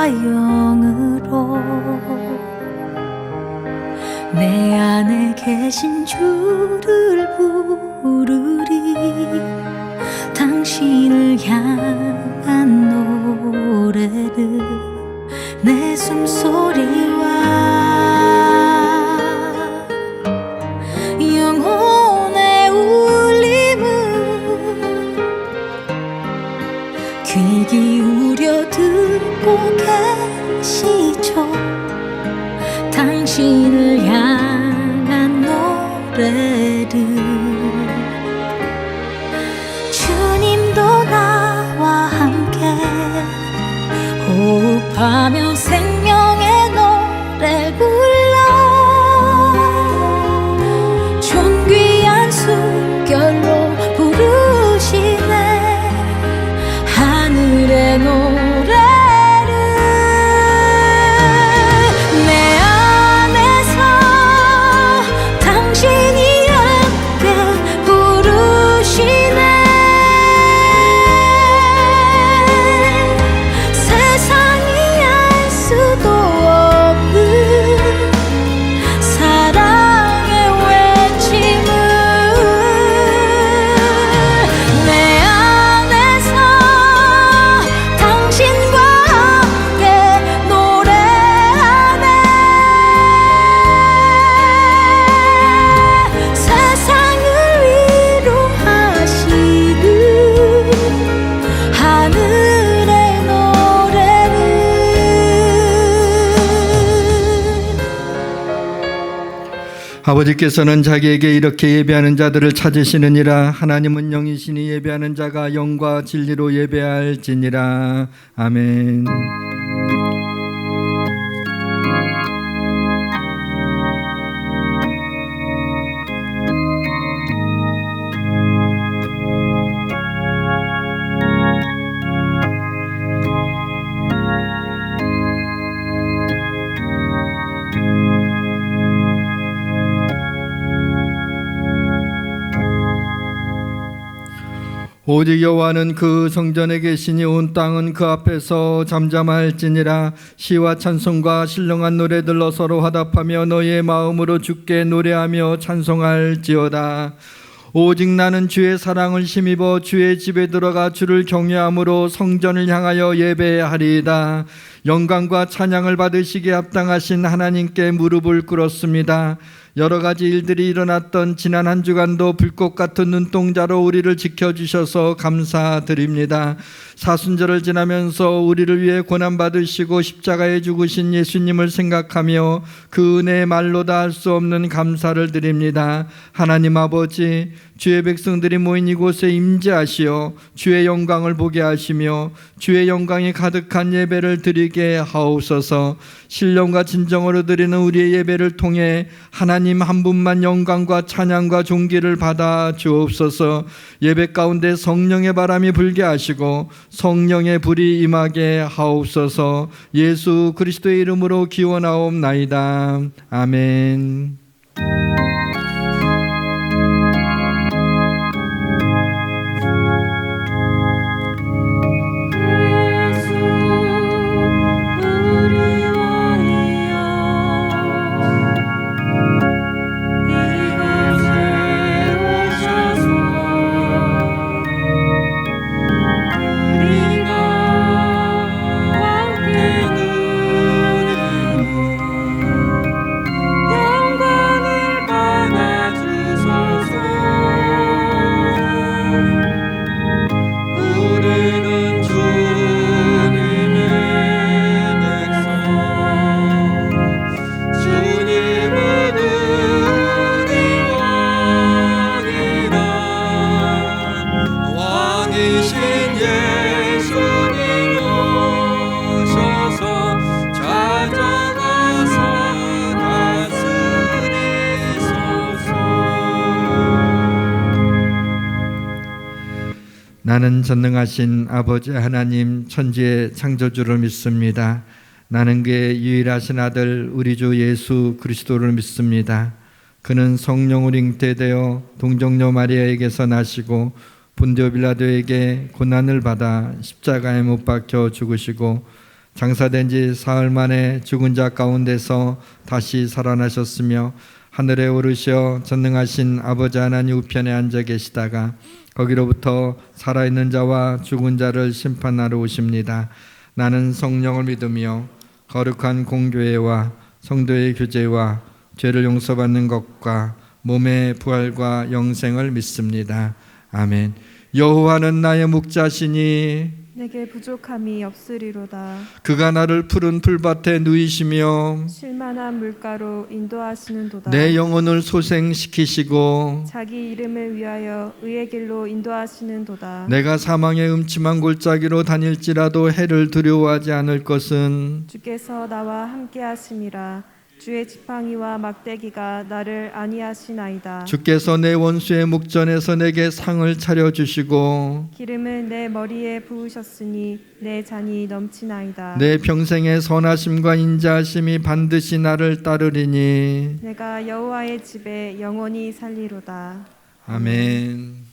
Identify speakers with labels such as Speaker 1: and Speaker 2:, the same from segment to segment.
Speaker 1: 영으로 내 안에 계신 주를 부르리. 당신을 향한 노래를 내 숨소리와 영혼의 울림을 귀 기울여 듣고 계시죠. 당신을 향한 노래를 주님도 나와 함께 호흡하며 생명의 노래 불러 존귀한 숨결로 부르시네 하늘의 노래를. 내 안에서 당신이 함께 부르시네. 세상이 알 수도 없는 사랑의 외침을 내 안에서 당신과 함께 노래하네. 세상을 위로하시는 하늘의 노래를.
Speaker 2: 아버지께서는 자기에게 이렇게 예배하는 자들을 찾으시느니라. 하나님은 영이시니 예배하는 자가 영과 진리로 예배할지니라. 아멘. 오직 여호와는 그 성전에 계시니 온 땅은 그 앞에서 잠잠할지니라. 시와 찬송과 신령한 노래들로 서로 화답하며 너희의 마음으로 주께 노래하며 찬송할지어다. 오직 나는 주의 사랑을 힘입어 주의 집에 들어가 주를 경외함으로 성전을 향하여 예배하리이다. 영광과 찬양을 받으시기에 합당하신 하나님께 무릎을 꿇었습니다. 여러 가지 일들이 일어났던 지난 한 주간도 불꽃 같은 눈동자로 우리를 지켜주셔서 감사드립니다. 사순절을 지나면서 우리를 위해 고난받으시고 십자가에 죽으신 예수님을 생각하며 그 은혜의 말로 다 할 수 없는 감사를 드립니다. 하나님 아버지, 주의 백성들이 모인 이곳에 임재하시어 주의 영광을 보게 하시며 주의 영광이 가득한 예배를 드리게 하옵소서. 신령과 진정으로 드리는 우리의 예배를 통해 하나님 한 분만 영광과 찬양과 존귀를 받아 주옵소서. 예배 가운데 성령의 바람이 불게 하시고 성령의 불이 임하게 하옵소서. 예수 그리스도의 이름으로 기원하옵나이다. 아멘. 나는 전능하신 아버지 하나님 천지의 창조주를 믿습니다. 나는 그의 유일하신 아들 우리 주 예수 그리스도를 믿습니다. 그는 성령으로 잉태되어 동정녀 마리아에게서 나시고 본디오 빌라도에게 고난을 받아 십자가에 못 박혀 죽으시고 장사된 지 사흘 만에 죽은 자 가운데서 다시 살아나셨으며 하늘에 오르시어 전능하신 아버지 하나님 우편에 앉아 계시다가 거기로부터 살아있는 자와 죽은 자를 심판하러 오십니다. 나는 성령을 믿으며 거룩한 공교회와 성도의 교제와 죄를 용서받는 것과 몸의 부활과 영생을 믿습니다. 아멘. 여호와는 나의 목자시니
Speaker 3: 내게 부족함이 없으리로다.
Speaker 2: 그가 나를 푸른 풀밭에 누이시며
Speaker 3: 쉴만한 물가로 인도하시는도다.
Speaker 2: 내 영혼을 소생시키시고
Speaker 3: 자기 이름을 위하여 의의 길로 인도하시는도다.
Speaker 2: 내가 사망의 음침한 골짜기로 다닐지라도 해를 두려워하지 않을 것은
Speaker 3: 주께서 나와 함께 하심이라. 주의 지팡이와 막대기가 나를 안위하시나이다.
Speaker 2: 주께서 내 원수의 목전에서 내게 상을 차려주시고
Speaker 3: 기름을 내 머리에 부으셨으니 내 잔이 넘치나이다.
Speaker 2: 내 평생의 선하심과 인자하심이 반드시 나를 따르리니
Speaker 3: 내가 여호와의 집에 영원히 살리로다.
Speaker 2: 아멘.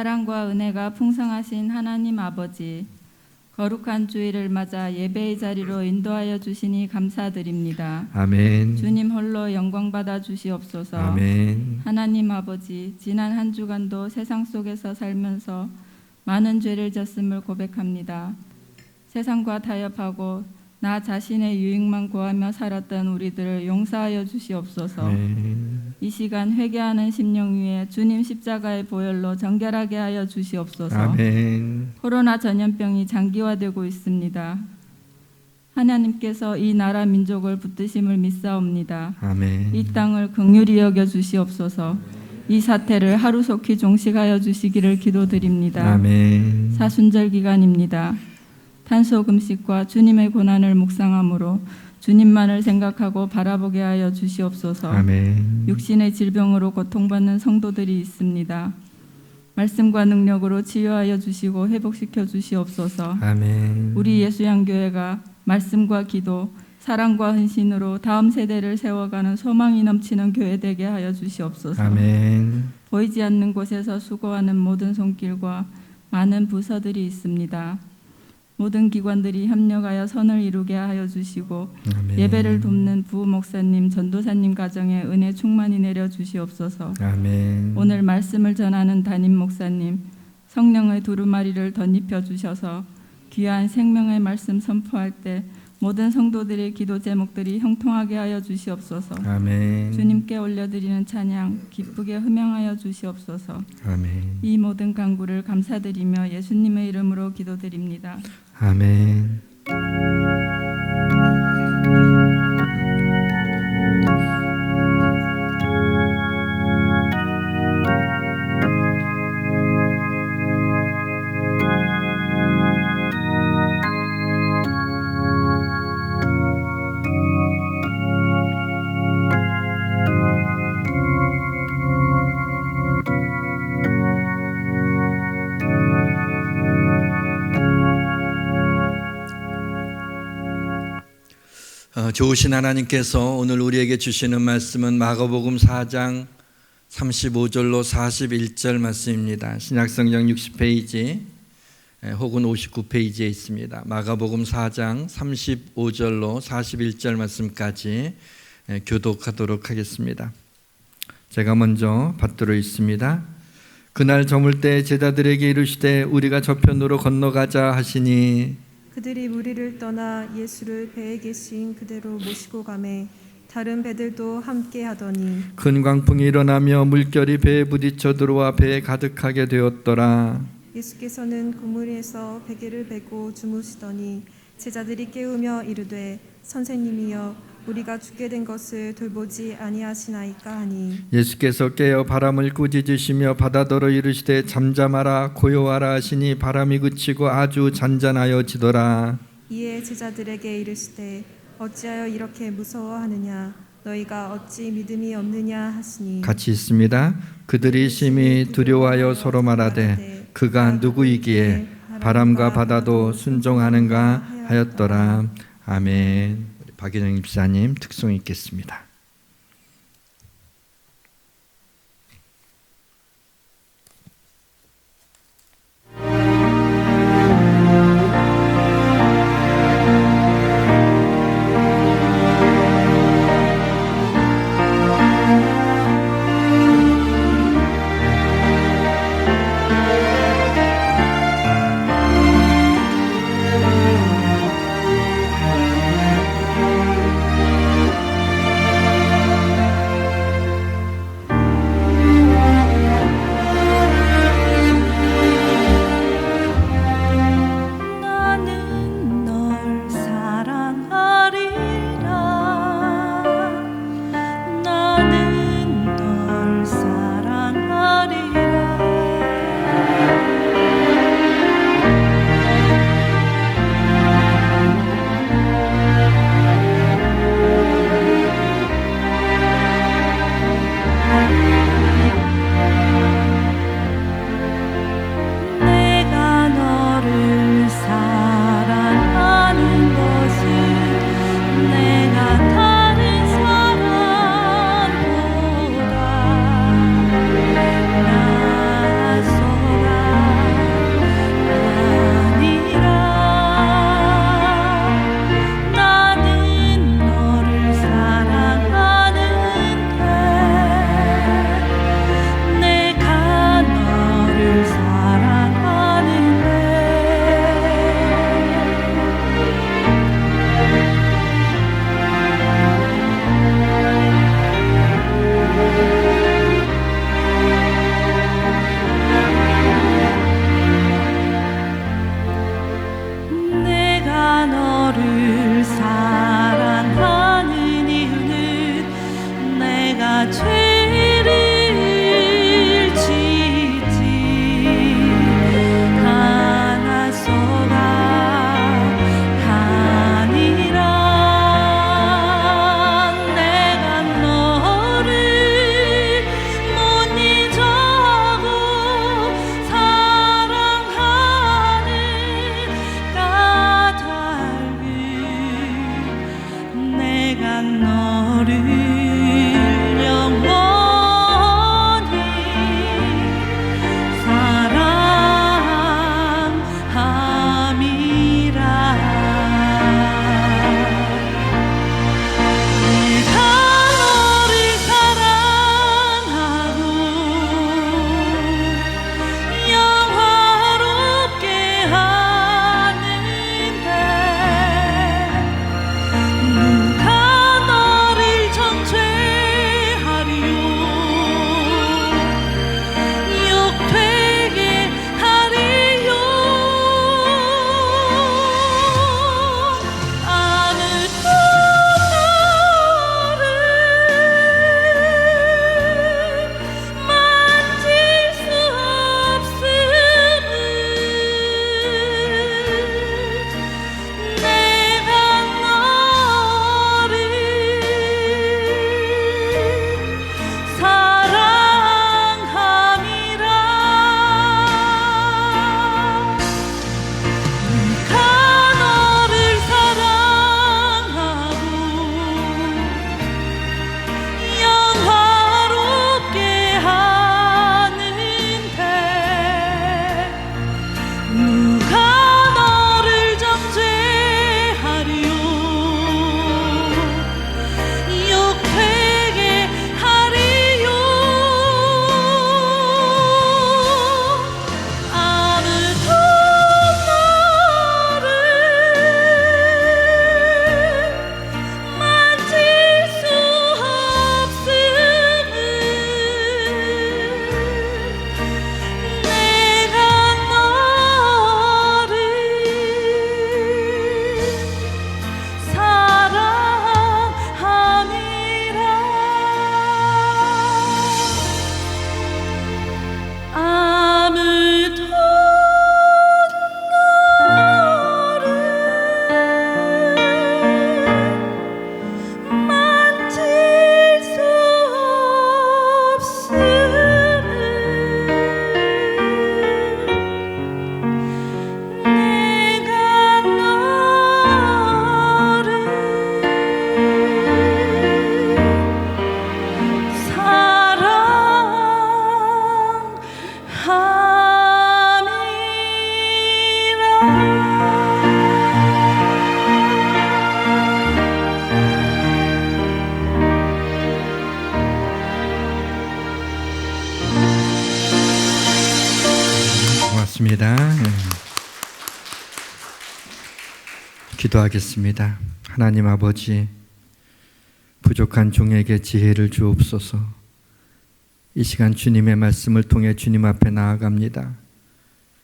Speaker 4: 사랑과 은혜가 풍성하신 하나님 아버지, 거룩한 주일을 맞아 예배의 자리로 인도하여 주시니 감사드립니다.
Speaker 2: 아멘.
Speaker 4: 주님 홀로 영광 받아 주시옵소서.
Speaker 2: 아멘.
Speaker 4: 하나님 아버지, 지난 한 주간도 세상 속에서 살면서 많은 죄를 졌음을 고백합니다. 세상과 타협하고 나 자신의 유익만 구하며 살았던 우리들을 용서하여 주시옵소서.
Speaker 2: 아멘.
Speaker 4: 이 시간 회개하는 심령 위에 주님 십자가의 보혈로 정결하게 하여 주시옵소서.
Speaker 2: 아멘.
Speaker 4: 코로나 전염병이 장기화되고 있습니다. 하나님께서 이 나라 민족을 붙드심을 믿사옵니다.
Speaker 2: 아멘.
Speaker 4: 이 땅을 긍휼히 여겨 주시옵소서. 이 사태를 하루속히 종식하여 주시기를 기도드립니다.
Speaker 2: 아멘.
Speaker 4: 사순절 기간입니다. 탄소금식과 주님의 고난을 묵상함으로 주님만을 생각하고 바라보게 하여 주시옵소서.
Speaker 2: 아멘.
Speaker 4: 육신의 질병으로 고통받는 성도들이 있습니다. 말씀과 능력으로 치유하여 주시고 회복시켜 주시옵소서.
Speaker 2: 아멘.
Speaker 4: 우리 예수양교회가 말씀과 기도, 사랑과 헌신으로 다음 세대를 세워가는 소망이 넘치는 교회 되게 하여 주시옵소서.
Speaker 2: 아멘.
Speaker 4: 보이지 않는 곳에서 수고하는 모든 손길과 많은 부서들이 있습니다. 모든 기관들이 협력하여 선을 이루게 하여 주시고
Speaker 2: 아멘.
Speaker 4: 예배를 돕는 부부 목사님, 전도사님 가정에 은혜 충만히 내려 주시옵소서.
Speaker 2: 아멘.
Speaker 4: 오늘 말씀을 전하는 담임 목사님, 성령의 두루마리를 덧입혀 주셔서 귀한 생명의 말씀 선포할 때 모든 성도들의 기도 제목들이 형통하게 하여 주시옵소서.
Speaker 2: 아멘.
Speaker 4: 주님께 올려드리는 찬양 기쁘게 흠양하여 주시옵소서.
Speaker 2: 아멘.
Speaker 4: 이 모든 간구를 감사드리며 예수님의 이름으로 기도드립니다.
Speaker 2: 아멘. 좋으신 하나님께서 오늘 우리에게 주시는 말씀은 마가복음 4장 35절로 41절 말씀입니다. 신약성경 60페이지 혹은 59페이지에 있습니다. 마가복음 4장 35절로 41절 말씀까지 교독하도록 하겠습니다. 제가 먼저 받들어 있습니다. 그날 저물 때 제자들에게 이르시되 우리가 저편으로 건너가자 하시니
Speaker 3: 그들이 무리를 떠나 예수를 배에 계신 그대로 모시고 가매 다른 배들도 함께 하더니
Speaker 2: 큰 광풍이 일어나며 물결이 배에 부딪혀 들어와 배에 가득하게 되었더라.
Speaker 3: 예수께서는 그물에서 베개를 베고 주무시더니 제자들이 깨우며 이르되 선생님이여 우리가 죽게 된 것을 돌보지 아니하시나이까 하니
Speaker 2: 예수께서 깨어 바람을 꾸짖으시며 바다더러 이르시되 잠잠하라 고요하라 하시니 바람이 그치고 아주 잔잔하여지더라.
Speaker 3: 이에 제자들에게 이르시되 어찌하여 이렇게 무서워하느냐 너희가 어찌 믿음이 없느냐 하시니
Speaker 2: 같이 있습니다. 그들이 심히 두려워하여 서로 말하되 그가 누구이기에 바람과 바다도 순종하는가 하였더라. 아멘. 박인영 집사님 특송 읽겠습니다.
Speaker 1: 내가 죄를 짓지 않았소가 아니라 내가 너를 못 잊어고 사랑하는 까닭을 내가 너를 영원히 사랑함이라. 내가 너를 사랑하고 영화롭게 하는데 누가 너를 정죄하리요 욕되게 하리요. 아무도 너를 만질 수 없음을 내가 너를 사랑함이라. 내가 너를 사랑하고 영화롭게 하는데 누가 너를 정죄하리요 욕되게 하리요. 아무도 너를 만질 수 없음을 내가 너를 사랑함이라. 아무도 너를 만질 수 없음을 내가 너를
Speaker 2: 고맙습니다. 기도하겠습니다. 하나님 아버지, 부족한 종에게 지혜를 주옵소서. 이 시간 주님의 말씀을 통해 주님 앞에 나아갑니다.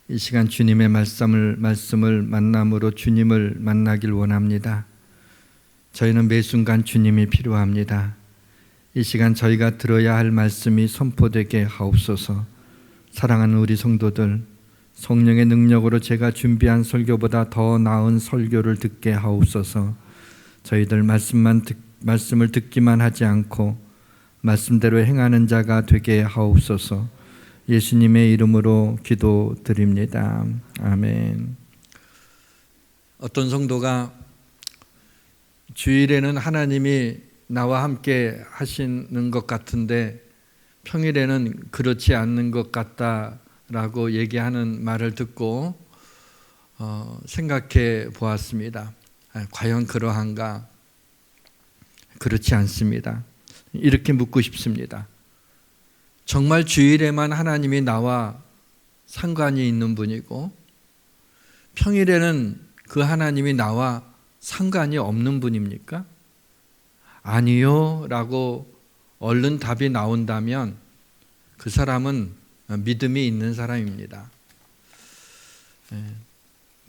Speaker 2: 이 시간 주님의 말씀을 만남으로 주님을 만나길 원합니다. 저희는 매 순간 주님이 필요합니다. 이 시간 저희가 들어야 할 말씀이 선포되게 하옵소서. 사랑하는 우리 성도들, 성령의 능력으로 제가 준비한 설교보다 더 나은 설교를 듣게 하옵소서. 저희들 말씀을 듣기만 하지 않고 말씀대로 행하는 자가 되게 하옵소서. 예수님의 이름으로 기도드립니다. 아멘. 어떤 성도가 주일에는 하나님이 나와 함께 하시는 것 같은데 평일에는 그렇지 않는 것 같다라고 얘기하는 말을 듣고 생각해 보았습니다. 과연 그러한가? 그렇지 않습니다. 이렇게 묻고 싶습니다. 정말 주일에만 하나님이 나와 상관이 있는 분이고 평일에는 그 하나님이 나와 상관이 없는 분입니까? 아니요 라고 얼른 답이 나온다면 그 사람은 믿음이 있는 사람입니다.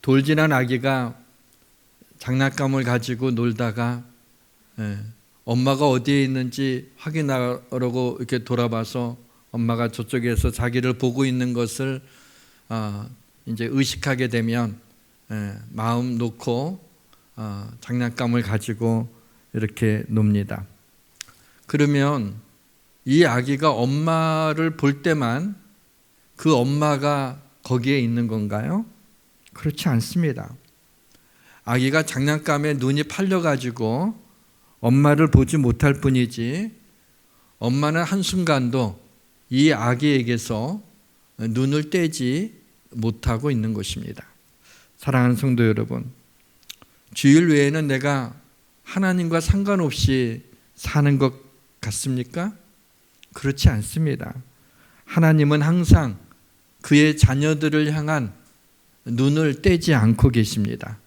Speaker 2: 돌진한 아기가 장난감을 가지고 놀다가 엄마가 어디에 있는지 확인하려고 이렇게 돌아봐서 엄마가 저쪽에서 자기를 보고 있는 것을 이제 의식하게 되면 마음 놓고 장난감을 가지고 이렇게 놉니다. 그러면 이 아기가 엄마를 볼 때만 그 엄마가 거기에 있는 건가요? 그렇지 않습니다. 아기가 장난감에 눈이 팔려가지고 엄마를 보지 못할 뿐이지 엄마는 한순간도 이 아기에게서 눈을 떼지 못하고 있는 것입니다. 사랑하는 성도 여러분, 주일 외에는 내가 하나님과 상관없이 사는 것 같습니까? 그렇지 않습니다. 하나님은 항상 그의 자녀들을 향한 눈을 떼지 않고 계십니다.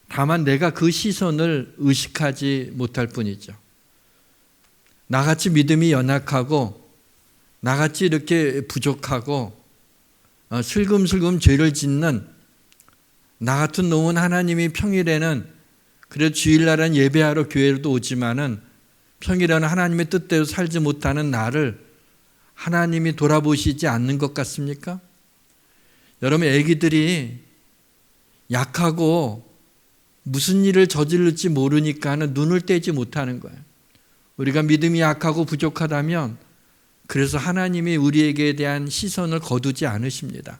Speaker 2: 다만 내가 그 시선을 의식하지 못할 뿐이죠. 나같이 믿음이 연약하고 나같이 이렇게 부족하고 슬금슬금 죄를 짓는 나 같은 놈은 하나님이 평일에는 그래 주일날은 예배하러 교회로도 오지만은 평일에는 하나님의 뜻대로 살지 못하는 나를 하나님이 돌아보시지 않는 것 같습니까? 여러분, 아기들이 약하고 무슨 일을 저질를지 모르니까는 눈을 떼지 못하는 거예요. 우리가 믿음이 약하고 부족하다면 그래서 하나님이 우리에게 대한 시선을 거두지 않으십니다.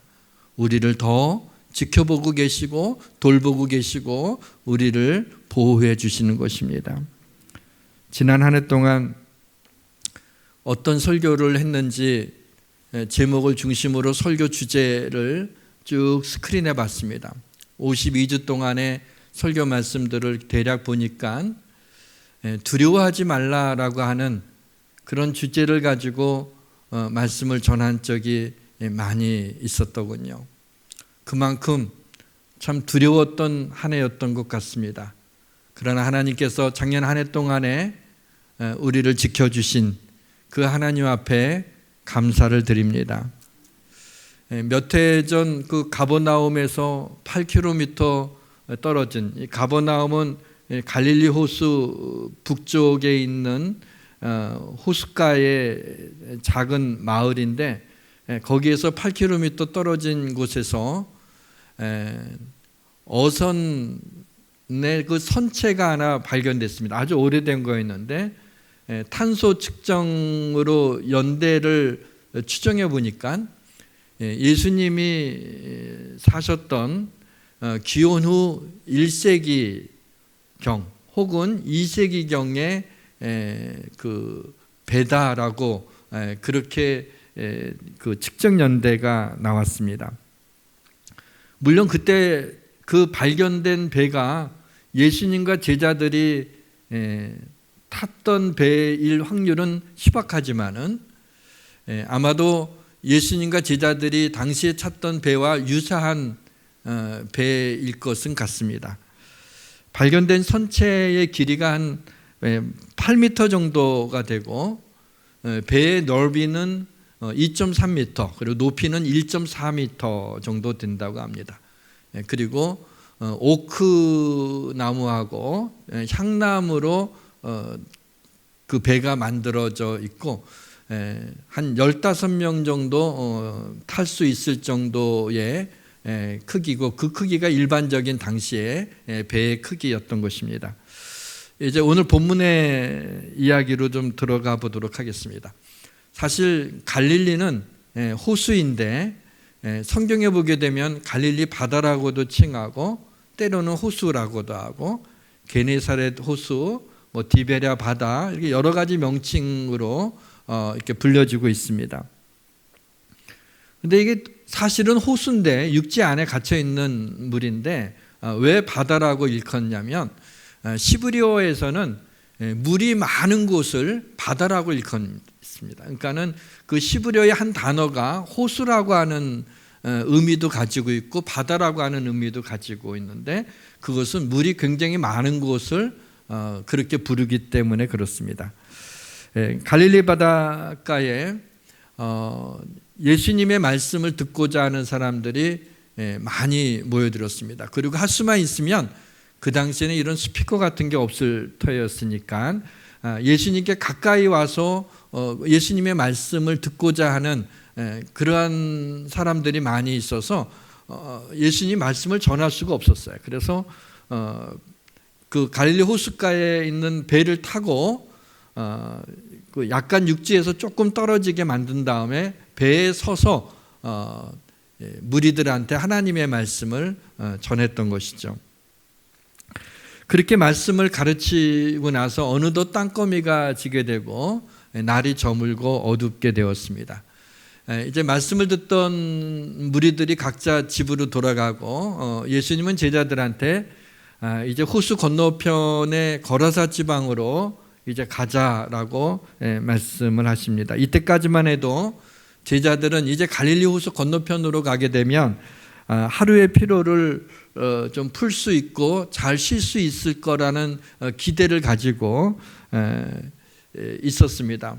Speaker 2: 우리를 더 지켜보고 계시고 돌보고 계시고 우리를 보호해 주시는 것입니다. 지난 한 해 동안 어떤 설교를 했는지 제목을 중심으로 설교 주제를 쭉 스크린해 봤습니다. 52주 동안의 설교 말씀들을 대략 보니까 두려워하지 말라라고 하는 그런 주제를 가지고 말씀을 전한 적이 많이 있었더군요. 그만큼 참 두려웠던 한 해였던 것 같습니다. 그러나 하나님께서 작년 한 해 동안에 우리를 지켜주신 그 하나님 앞에 감사를 드립니다. 몇 해 전 그 가버나움에서 8km 떨어진, 이 가버나움은 갈릴리 호수 북쪽에 있는 호숫가의 작은 마을인데 거기에서 8km 떨어진 곳에서 어선의 그 선체가 하나 발견됐습니다. 아주 오래된 거였는데 탄소 측정으로 연대를 추정해 보니까 예수님이 사셨던 기원 후 1세기경 혹은 2세기경의 그 배다라고 그렇게 그 측정 연대가 나왔습니다. 물론 그때 그 발견된 배가 예수님과 제자들이 탔던 배일 확률은 희박하지만은 아마도 예수님과 제자들이 당시에 찾던 배와 유사한 배일 것은 같습니다. 발견된 선체의 길이가 한 8m 정도가 되고 배의 넓이는 2.3m 그리고 높이는 1.4m 정도 된다고 합니다. 그리고 오크 나무하고 향나무로 그 배가 만들어져 있고 한 15명 정도 탈 수 있을 정도의 크기고 그 크기가 일반적인 당시의 배의 크기였던 것입니다. 이제 오늘 본문의 이야기로 좀 들어가 보도록 하겠습니다. 사실 갈릴리는 호수인데 성경에 보게 되면 갈릴리 바다라고도 칭하고 때로는 호수라고도 하고 게네사렛 호수, 뭐 디베랴 바다 이렇게 여러 가지 명칭으로 이렇게 불려지고 있습니다. 근데 이게 사실은 호수인데 육지 안에 갇혀 있는 물인데 왜 바다라고 일컫냐면 시브리어에서는 물이 많은 곳을 바다라고 일컫습니다. 그러니까는 그 시브리어의 한 단어가 호수라고 하는 의미도 가지고 있고 바다라고 하는 의미도 가지고 있는데 그것은 물이 굉장히 많은 곳을 그렇게 부르기 때문에 그렇습니다. 갈릴리 바닷가에 예수님의 말씀을 듣고자 하는 사람들이 많이 모여들었습니다. 그리고 할 수만 있으면 그 당시에는 이런 스피커 같은 게 없을 터였으니까 예수님께 가까이 와서 예수님의 말씀을 듣고자 하는 그러한 사람들이 많이 있어서 예수님 말씀을 전할 수가 없었어요. 그래서 그 갈릴리 호숫가에 있는 배를 타고 그 약간 육지에서 조금 떨어지게 만든 다음에 배에 서서 무리들한테 하나님의 말씀을 전했던 것이죠. 그렇게 말씀을 가르치고 나서 어느덧 땅거미가 지게 되고 날이 저물고 어둡게 되었습니다. 이제 말씀을 듣던 무리들이 각자 집으로 돌아가고 예수님은 제자들한테 이제 호수 건너편의 거라사 지방으로 이제 가자라고 말씀을 하십니다. 이때까지만 해도 제자들은 이제 갈릴리 호수 건너편으로 가게 되면 하루의 피로를 좀 풀 수 있고 잘 쉴 수 있을 거라는 기대를 가지고 있었습니다.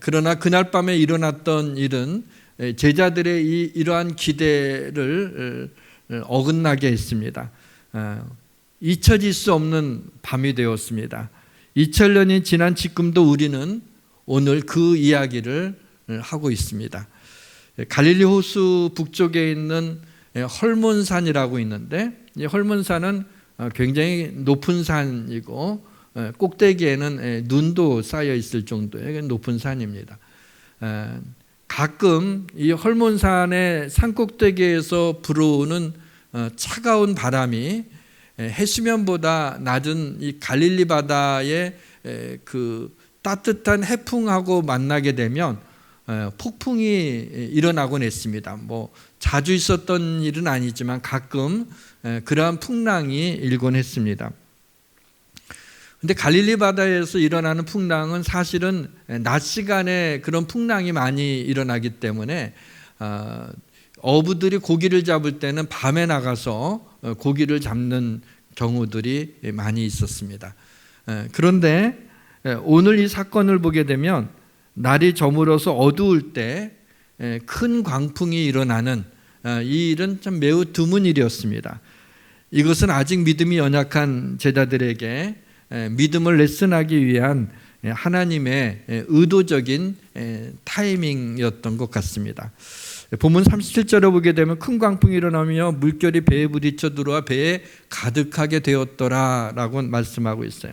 Speaker 2: 그러나 그날 밤에 일어났던 일은 제자들의 이러한 기대를 어긋나게 했습니다. 잊혀질 수 없는 밤이 되었습니다. 2000년이 지난 지금도 우리는 오늘 그 이야기를 하고 있습니다. 갈릴리 호수 북쪽에 있는 헐몬산이라고 있는데 이 헐몬산은 굉장히 높은 산이고 꼭대기에는 눈도 쌓여 있을 정도의 높은 산입니다. 가끔 이 헐몬산의 산꼭대기에서 불어오는 차가운 바람이 해수면보다 낮은 이 갈릴리 바다의 그 따뜻한 해풍하고 만나게 되면 폭풍이 일어나곤 했습니다. 뭐 자주 있었던 일은 아니지만 가끔 그러한 풍랑이 일곤 했습니다. 근데 갈릴리 바다에서 일어나는 풍랑은 사실은 낮 시간에 그런 풍랑이 많이 일어나기 때문에 어부들이 고기를 잡을 때는 밤에 나가서 고기를 잡는 경우들이 많이 있었습니다. 그런데 오늘 이 사건을 보게 되면 날이 저물어서 어두울 때 큰 광풍이 일어나는 이 일은 참 매우 드문 일이었습니다. 이것은 아직 믿음이 연약한 제자들에게 믿음을 레슨하기 위한 하나님의 의도적인 타이밍이었던 것 같습니다. 본문 37절을 보게 되면 큰 광풍이 일어나며 물결이 배에 부딪혀 들어와 배에 가득하게 되었더라 라고 말씀하고 있어요.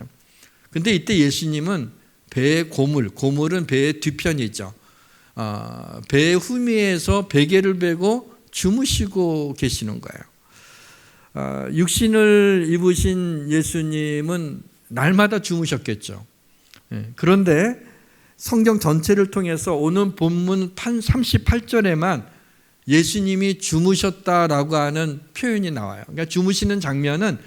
Speaker 2: 근데 이때 예수님은 배의 고물은 배의 뒤편이죠. 배의 후미에서 베개를 베고 주무시고 계시는 거예요. 육신을 입으신 예수님은 날마다 주무셨겠죠. 그런데 성경 전체를 통해서 오늘 본문 38절에만 예수님이 주무셨다라고 하는 표현이 나와요. 그러니까 주무시는 장면은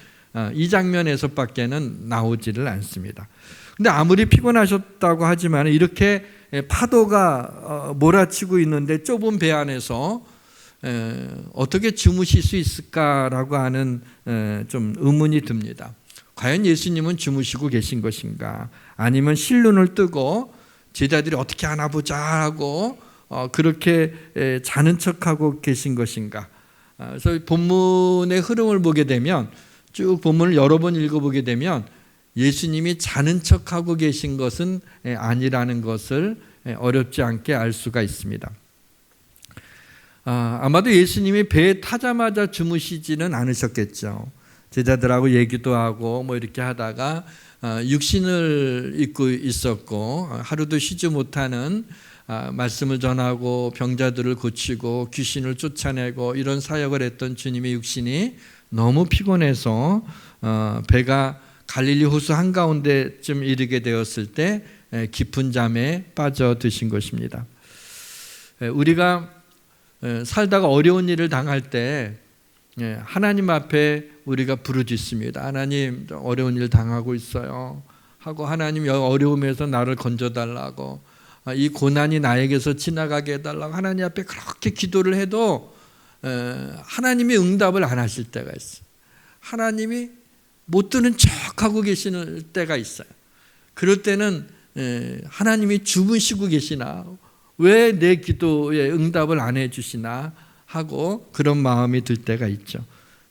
Speaker 2: 이 장면에서밖에는 나오지를 않습니다. 근데 아무리 피곤하셨다고 하지만 이렇게 파도가 몰아치고 있는데 좁은 배 안에서 어떻게 주무실 수 있을까라고 하는 좀 의문이 듭니다. 과연 예수님은 주무시고 계신 것인가? 아니면 실눈을 뜨고 제자들이 어떻게 하나 보자 하고 그렇게 자는 척하고 계신 것인가? 그래서 본문의 흐름을 보게 되면 쭉 본문을 여러 번 읽어보게 되면 예수님이 자는 척하고 계신 것은 아니라는 것을 어렵지 않게 알 수가 있습니다. 아마도 예수님이 배에 타자마자 주무시지는 않으셨겠죠. 제자들하고 얘기도 하고 뭐 이렇게 하다가 육신을 입고 있었고 하루도 쉬지 못하는 말씀을 전하고 병자들을 고치고 귀신을 쫓아내고 이런 사역을 했던 주님의 육신이 너무 피곤해서 배가 갈릴리 호수 한가운데쯤 이르게 되었을 때 깊은 잠에 빠져드신 것입니다. 우리가 살다가 어려운 일을 당할 때 하나님 앞에 우리가 부르짖습니다. 하나님, 어려운 일 당하고 있어요 하고 하나님 어려움에서 나를 건져달라고, 이 고난이 나에게서 지나가게 해달라고 하나님 앞에 그렇게 기도를 해도 하나님이 응답을 안 하실 때가 있어요. 하나님이 못 듣는 척하고 계시는 때가 있어요. 그럴 때는 하나님이 주무시고 계시나, 왜 내 기도에 응답을 안 해주시나 하고 그런 마음이 들 때가 있죠.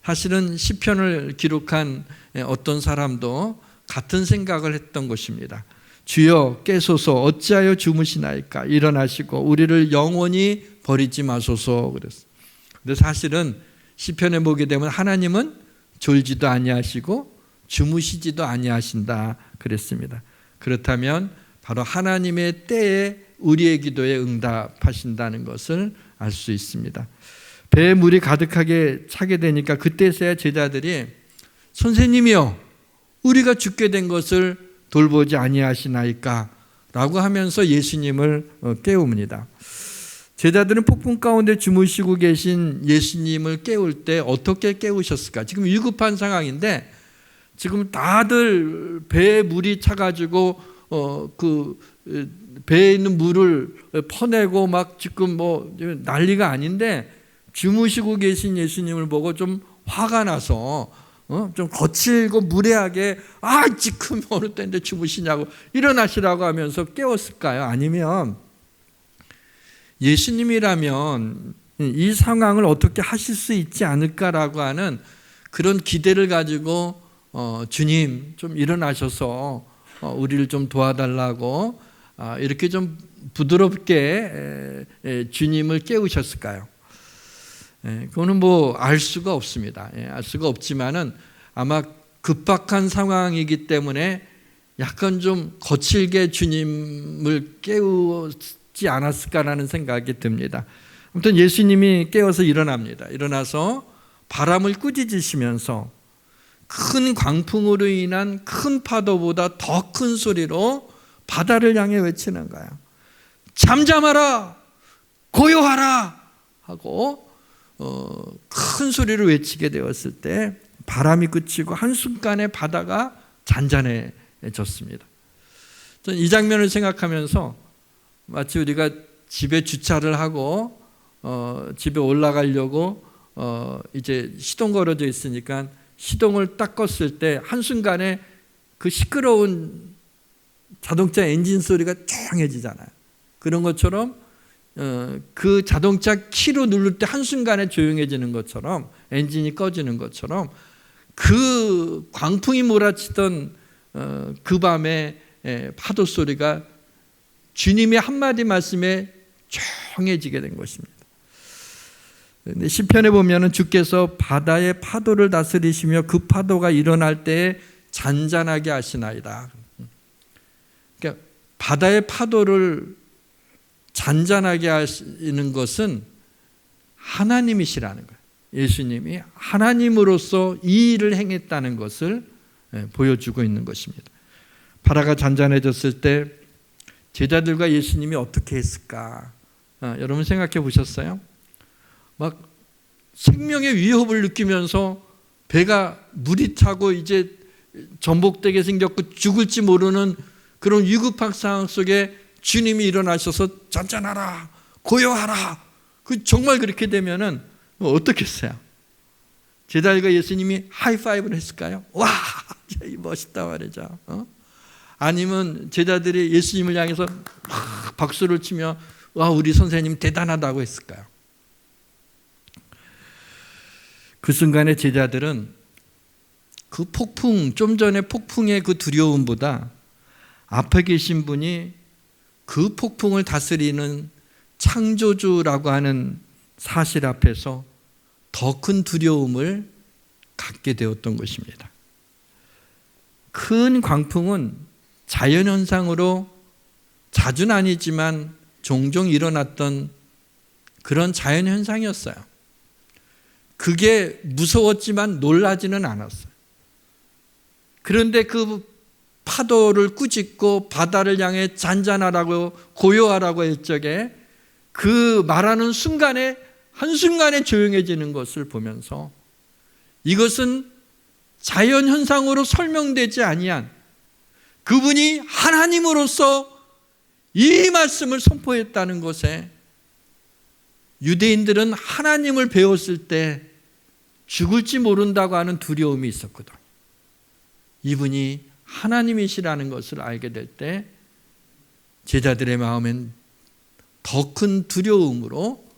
Speaker 2: 사실은 시편을 기록한 어떤 사람도 같은 생각을 했던 것입니다. 주여 깨소서 어찌하여 주무시나이까 일어나시고 우리를 영원히 버리지 마소서 그랬어요. 근데 사실은 시편에 보게 되면 하나님은 졸지도 아니하시고 주무시지도 아니하신다 그랬습니다. 그렇다면 바로 하나님의 때에 우리의 기도에 응답하신다는 것을 알 수 있습니다. 배에 물이 가득하게 차게 되니까 그때서야 제자들이 선생님이여 우리가 죽게 된 것을 돌보지 아니하시나이까 라고 하면서 예수님을 깨웁니다. 제자들은 폭풍 가운데 주무시고 계신 예수님을 깨울 때 어떻게 깨우셨을까? 지금 위급한 상황인데 지금 다들 배에 물이 차가지고 그 배에 있는 물을 퍼내고 막 지금 뭐 난리가 아닌데 주무시고 계신 예수님을 보고 좀 화가 나서 좀 거칠고 무례하게 지금 어느 때인데 주무시냐고 일어나시라고 하면서 깨웠을까요? 아니면 예수님이라면 이 상황을 어떻게 하실 수 있지 않을까라고 하는 그런 기대를 가지고 주님 좀 일어나셔서 우리를 좀 도와달라고 이렇게 좀 부드럽게 주님을 깨우셨을까요? 그거는 뭐 알 수가 없습니다. 알 수가 없지만은 아마 급박한 상황이기 때문에 약간 좀 거칠게 주님을 깨우지 않았을까라는 생각이 듭니다. 아무튼 예수님이 깨어서 일어납니다. 일어나서 바람을 꾸짖으시면서 큰 광풍으로 인한 큰 파도보다 더 큰 소리로 바다를 향해 외치는 거예요. 잠잠하라, 고요하라 하고 큰 소리로 외치게 되었을 때 바람이 그치고 한순간에 바다가 잔잔해졌습니다. 저는 이 장면을 생각하면서 마치 우리가 집에 주차를 하고 집에 올라가려고 이제 시동 걸어져 있으니까 시동을 딱 껐을 때 한순간에 그 시끄러운 자동차 엔진 소리가 조용해지잖아요. 그런 것처럼 그 자동차 키로 누를 때 한순간에 조용해지는 것처럼 엔진이 꺼지는 것처럼 그 광풍이 몰아치던 그 밤에 파도 소리가 주님의 한마디 말씀에 조용해지게 된 것입니다. 시편에 보면은 주께서 바다의 파도를 다스리시며 그 파도가 일어날 때에 잔잔하게 하시나이다. 그러니까 바다의 파도를 잔잔하게 하시는 것은 하나님이시라는 거예요. 예수님이 하나님으로서 이 일을 행했다는 것을 보여주고 있는 것입니다. 바다가 잔잔해졌을 때 제자들과 예수님이 어떻게 했을까? 여러분 생각해 보셨어요? 막 생명의 위협을 느끼면서 배가 물이 차고 이제 전복되게 생겼고 죽을지 모르는 그런 위급한 상황 속에 주님이 일어나셔서 잔잔하라, 고요하라. 정말 그렇게 되면은 어떻겠어요? 제자들과 예수님이 하이파이브를 했을까요? 와, 멋있다 말이죠. 아니면 제자들이 예수님을 향해서 막 박수를 치며 와, 우리 선생님 대단하다고 했을까요? 그 순간에 제자들은 그 폭풍, 좀 전에 폭풍의 그 두려움보다 앞에 계신 분이 그 폭풍을 다스리는 창조주라고 하는 사실 앞에서 더 큰 두려움을 갖게 되었던 것입니다. 큰 광풍은 자연현상으로 자주는 아니지만 종종 일어났던 그런 자연현상이었어요. 그게 무서웠지만 놀라지는 않았어요. 그런데 그 파도를 꾸짖고 바다를 향해 잔잔하라고 고요하라고 할 적에 그 말하는 순간에 한순간에 조용해지는 것을 보면서 이것은 자연현상으로 설명되지 아니한 그분이 하나님으로서 이 말씀을 선포했다는 것에 유대인들은 하나님을 배웠을 때 죽을지 모른다고 하는 두려움이 있었거든. 이분이 하나님이시라는 것을 알게 될 때 제자들의 마음엔 더 큰 두려움으로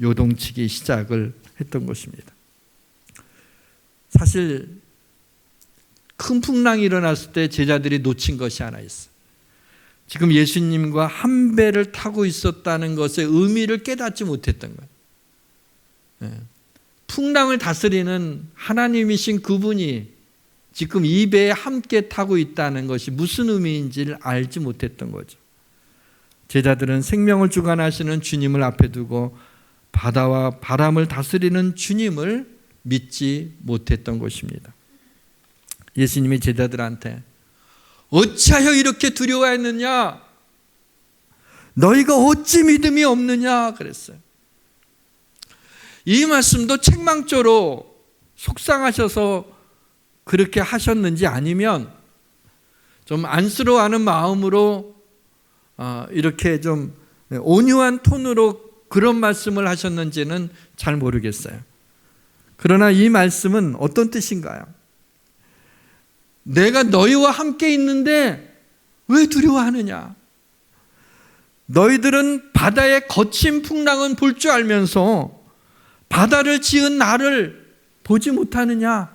Speaker 2: 요동치기 시작을 했던 것입니다. 사실 큰 풍랑이 일어났을 때 제자들이 놓친 것이 하나 있어요. 지금 예수님과 한 배를 타고 있었다는 것의 의미를 깨닫지 못했던 거예요. 풍랑을 다스리는 하나님이신 그분이 지금 이 배에 함께 타고 있다는 것이 무슨 의미인지를 알지 못했던 거죠. 제자들은 생명을 주관하시는 주님을 앞에 두고 바다와 바람을 다스리는 주님을 믿지 못했던 것입니다. 예수님이 제자들한테 어찌하여 이렇게 두려워했느냐? 너희가 어찌 믿음이 없느냐? 그랬어요. 이 말씀도 책망조로 속상하셔서 그렇게 하셨는지 아니면 좀 안쓰러워하는 마음으로 이렇게 좀 온유한 톤으로 그런 말씀을 하셨는지는 잘 모르겠어요. 그러나 이 말씀은 어떤 뜻인가요? 내가 너희와 함께 있는데 왜 두려워하느냐? 너희들은 바다의 거친 풍랑은 볼 줄 알면서 바다를 지은 나를 보지 못하느냐?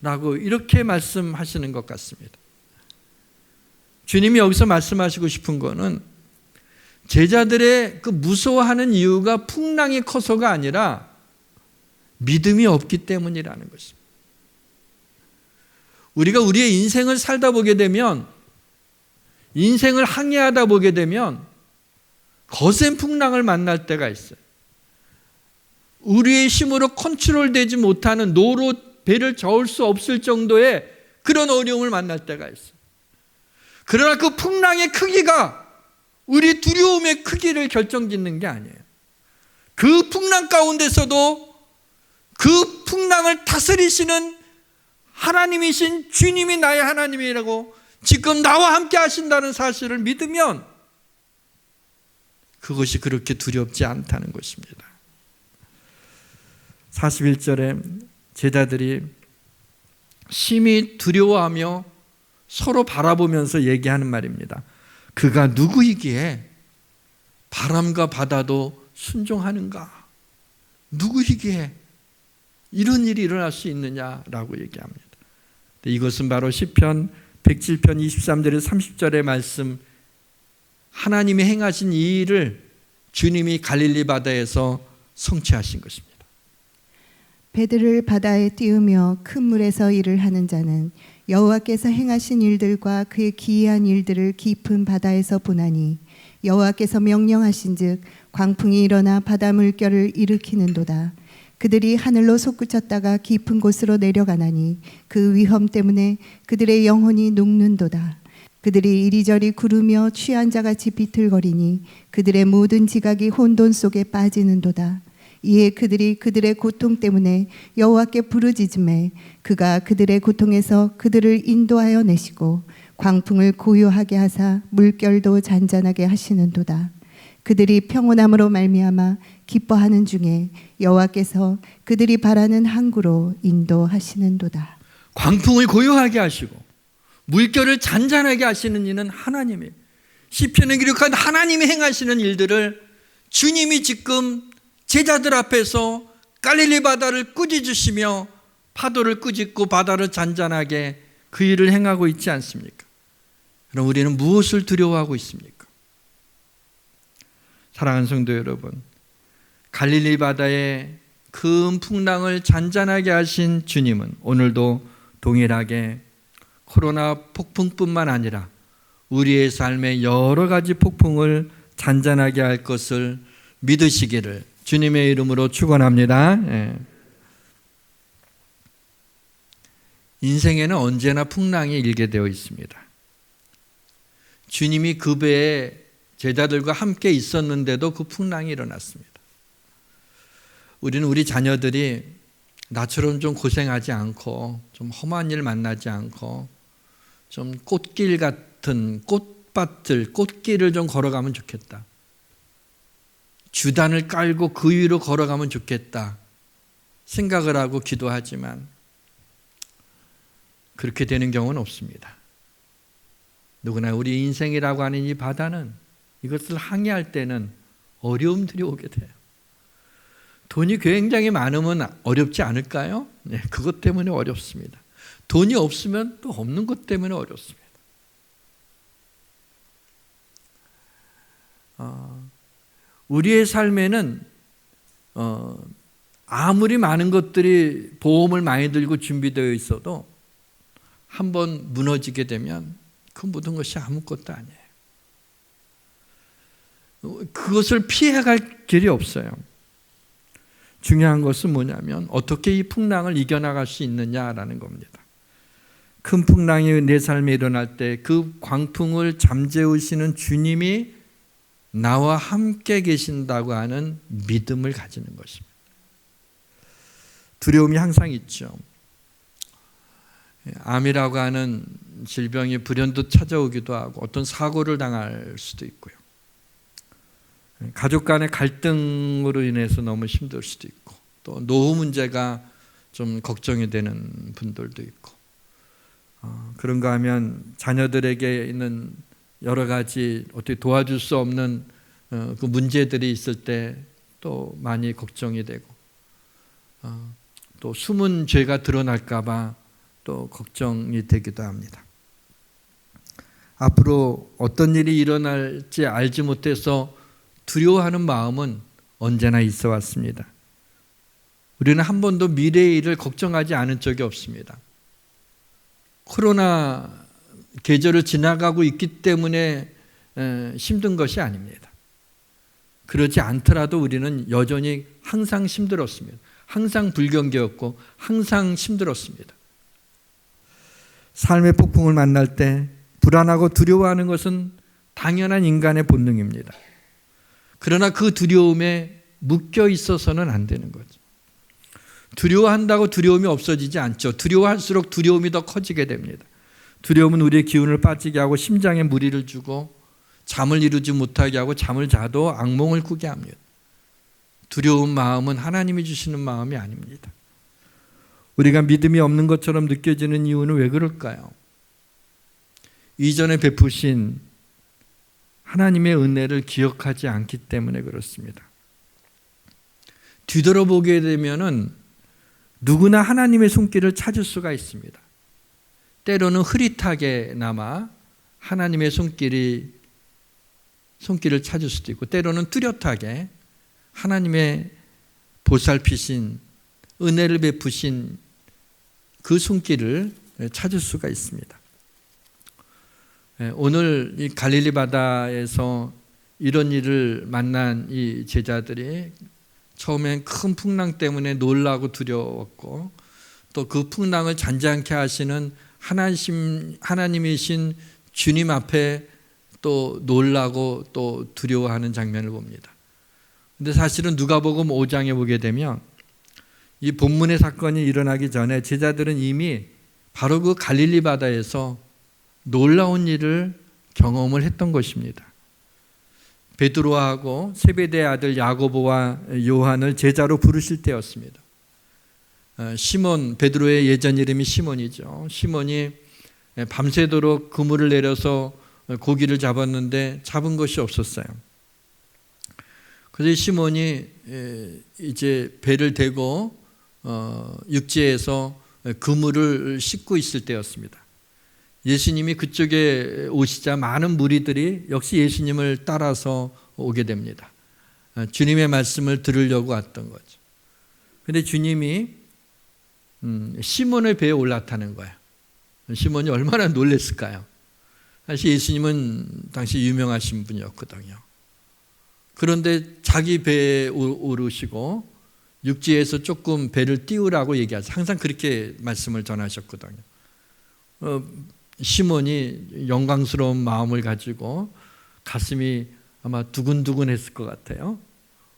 Speaker 2: 라고 이렇게 말씀하시는 것 같습니다. 주님이 여기서 말씀하시고 싶은 거는 제자들의 그 무서워하는 이유가 풍랑이 커서가 아니라 믿음이 없기 때문이라는 것입니다. 우리가 우리의 인생을 살다 보게 되면, 인생을 항해하다 보게 되면 거센 풍랑을 만날 때가 있어요. 우리의 힘으로 컨트롤되지 못하는 노로 배를 저을 수 없을 정도의 그런 어려움을 만날 때가 있어요. 그러나 그 풍랑의 크기가 우리 두려움의 크기를 결정짓는 게 아니에요. 그 풍랑 가운데서도 그 풍랑을 다스리시는 하나님이신 주님이 나의 하나님이라고 지금 나와 함께 하신다는 사실을 믿으면 그것이 그렇게 두렵지 않다는 것입니다. 41절에 제자들이 심히 두려워하며 서로 바라보면서 얘기하는 말입니다. 그가 누구이기에 바람과 바다도 순종하는가? 누구이기에 이런 일이 일어날 수 있느냐라고 얘기합니다. 이것은 바로 시편 107편 23절에 30절의 말씀, 하나님이 행하신 이 일을 주님이 갈릴리 바다에서 성취하신 것입니다.
Speaker 5: 배들을 바다에 띄우며 큰 물에서 일을 하는 자는 여호와께서 행하신 일들과 그의 기이한 일들을 깊은 바다에서 보나니 여호와께서 명령하신즉 광풍이 일어나 바다 물결을 일으키는도다. 그들이 하늘로 솟구쳤다가 깊은 곳으로 내려가나니 그 위험 때문에 그들의 영혼이 녹는도다. 그들이 이리저리 구르며 취한 자같이 비틀거리니 그들의 모든 지각이 혼돈 속에 빠지는도다. 이에 그들이 그들의 고통 때문에 여호와께 부르짖음에 그가 그들의 고통에서 그들을 인도하여 내시고 광풍을 고요하게 하사 물결도 잔잔하게 하시는도다. 그들이 평온함으로 말미암아 기뻐하는 중에 여호와께서 그들이 바라는 항구로 인도하시는도다.
Speaker 2: 광풍을 고요하게 하시고 물결을 잔잔하게 하시는 이는 하나님이에요. 시편에 기록한 하나님이 행하시는 일들을 주님이 지금 제자들 앞에서 갈릴리 바다를 꾸짖으시며 파도를 꾸짖고 바다를 잔잔하게 그 일을 행하고 있지 않습니까? 그럼 우리는 무엇을 두려워하고 있습니까? 사랑하는 성도 여러분, 갈릴리 바다의 큰 풍랑을 잔잔하게 하신 주님은 오늘도 동일하게 코로나 폭풍뿐만 아니라 우리의 삶의 여러 가지 폭풍을 잔잔하게 할 것을 믿으시기를 주님의 이름으로 축원합니다. 인생에는 언제나 풍랑이 일게 되어 있습니다. 주님이 그 배에 제자들과 함께 있었는데도 그 풍랑이 일어났습니다. 우리는 우리 자녀들이 나처럼 좀 고생하지 않고 좀 험한 일 만나지 않고 좀 꽃길 같은 꽃밭을 꽃길을 좀 걸어가면 좋겠다. 주단을 깔고 그 위로 걸어가면 좋겠다 생각을 하고 기도하지만 그렇게 되는 경우는 없습니다. 누구나 우리 인생이라고 하는 이 바다는 이것을 항해할 때는 어려움들이 오게 돼요. 돈이 굉장히 많으면 어렵지 않을까요? 네, 그것 때문에 어렵습니다. 돈이 없으면 또 없는 것 때문에 어렵습니다. 우리의 삶에는 아무리 많은 것들이 보험을 많이 들고 준비되어 있어도 한번 무너지게 되면 그 모든 것이 아무것도 아니에요. 그것을 피해갈 길이 없어요. 중요한 것은 뭐냐면 어떻게 이 풍랑을 이겨나갈 수 있느냐라는 겁니다. 큰 풍랑이 내 삶에 일어날 때 그 광풍을 잠재우시는 주님이 나와 함께 계신다고 하는 믿음을 가지는 것입니다. 두려움이 항상 있죠. 암이라고 하는 질병이 불현듯 찾아오기도 하고 어떤 사고를 당할 수도 있고요. 가족 간의 갈등으로 인해서 너무 힘들 수도 있고 또 노후 문제가 좀 걱정이 되는 분들도 있고 그런가 하면 자녀들에게 있는 여러 가지 어떻게 도와줄 수 없는 그 문제들이 있을 때 또 많이 걱정이 되고 또 숨은 죄가 드러날까 봐 또 걱정이 되기도 합니다. 앞으로 어떤 일이 일어날지 알지 못해서 두려워하는 마음은 언제나 있어 왔습니다. 우리는 한 번도 미래의 일을 걱정하지 않은 적이 없습니다. 코로나 계절을 지나가고 있기 때문에 힘든 것이 아닙니다. 그렇지 않더라도 우리는 여전히 항상 힘들었습니다. 항상 불경계였고 항상 힘들었습니다. 삶의 폭풍을 만날 때 불안하고 두려워하는 것은 당연한 인간의 본능입니다. 그러나 그 두려움에 묶여 있어서는 안 되는 거죠. 두려워한다고 두려움이 없어지지 않죠. 두려워할수록 두려움이 더 커지게 됩니다. 두려움은 우리의 기운을 빠지게 하고 심장에 무리를 주고 잠을 이루지 못하게 하고 잠을 자도 악몽을 꾸게 합니다. 두려운 마음은 하나님이 주시는 마음이 아닙니다. 우리가 믿음이 없는 것처럼 느껴지는 이유는 왜 그럴까요? 이전에 베푸신 하나님의 은혜를 기억하지 않기 때문에 그렇습니다. 뒤돌아보게 되면은 누구나 하나님의 손길을 찾을 수가 있습니다. 때로는 흐릿하게나마 하나님의 손길을 찾을 수도 있고 때로는 뚜렷하게 하나님의 보살피신 은혜를 베푸신 그 손길을 찾을 수가 있습니다. 오늘 이 갈릴리 바다에서 이런 일을 만난 이 제자들이 처음엔 큰 풍랑 때문에 놀라고 두려웠고 또 그 풍랑을 잔잔케 하시는 하나님이신 주님 앞에 또 놀라고 또 두려워하는 장면을 봅니다. 근데 사실은 누가복음 5장에 보게 되면 이 본문의 사건이 일어나기 전에 제자들은 이미 바로 그 갈릴리 바다에서 놀라운 일을 경험을 했던 것입니다. 베드로하고 세베대의 아들 야고보와 요한을 제자로 부르실 때였습니다. 시몬, 베드로의 예전 이름이 시몬이죠. 시몬이 밤새도록 그물을 내려서 고기를 잡았는데 잡은 것이 없었어요. 그래서 시몬이 이제 배를 대고 육지에서 그물을 씻고 있을 때였습니다. 예수님이 그쪽에 오시자 많은 무리들이 역시 예수님을 따라서 오게 됩니다. 주님의 말씀을 들으려고 왔던 거죠. 그런데 주님이 시몬의 배에 올라타는 거예요. 시몬이 얼마나 놀랐을까요? 사실 예수님은 당시 유명하신 분이었거든요. 그런데 자기 배에 오르시고 육지에서 조금 배를 띄우라고 얘기하죠. 항상 그렇게 말씀을 전하셨거든요. 시몬이 영광스러운 마음을 가지고 가슴이 아마 두근두근 했을 것 같아요.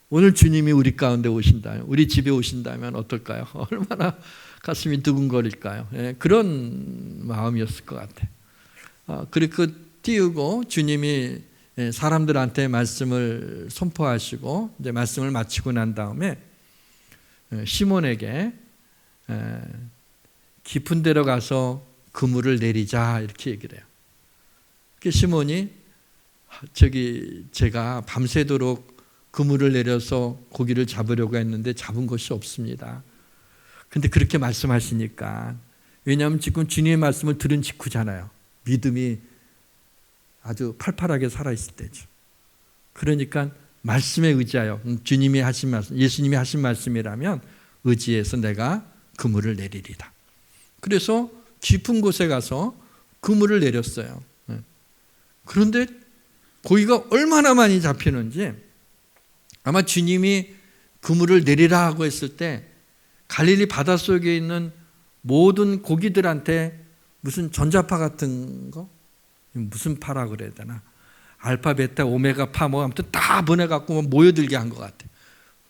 Speaker 2: 오늘 주님이 우리 가운데 오신다면, 우리 집에 오신다면 어떨까요? 얼마나 가슴이 두근거릴까요? 그런 마음이었을 것 같아요. 그리고 띄우고 주님이 사람들한테 말씀을 선포하시고 이제 말씀을 마치고 난 다음에 시몬에게 깊은 데로 가서 그물을 내리자 이렇게 얘기를 해요. 시몬이 제가 밤새도록 그물을 내려서 고기를 잡으려고 했는데 잡은 것이 없습니다. 근데 그렇게 말씀하시니까, 왜냐하면 지금 주님의 말씀을 들은 직후잖아요. 믿음이 아주 팔팔하게 살아있을 때죠. 그러니까 말씀에 의지하여, 주님이 하신 말씀, 예수님이 하신 말씀이라면 의지해서 내가 그물을 내리리다. 그래서 깊은 곳에 가서 그물을 내렸어요. 그런데 고기가 얼마나 많이 잡히는지, 아마 주님이 그물을 내리라 하고 했을 때 갈릴리 바닷속에 있는 모든 고기들한테 무슨 전자파 같은 거, 무슨 파라 그래야 되나, 알파, 베타, 오메가, 파 뭐 아무튼 다 보내갖고 모여들게 한 것 같아요.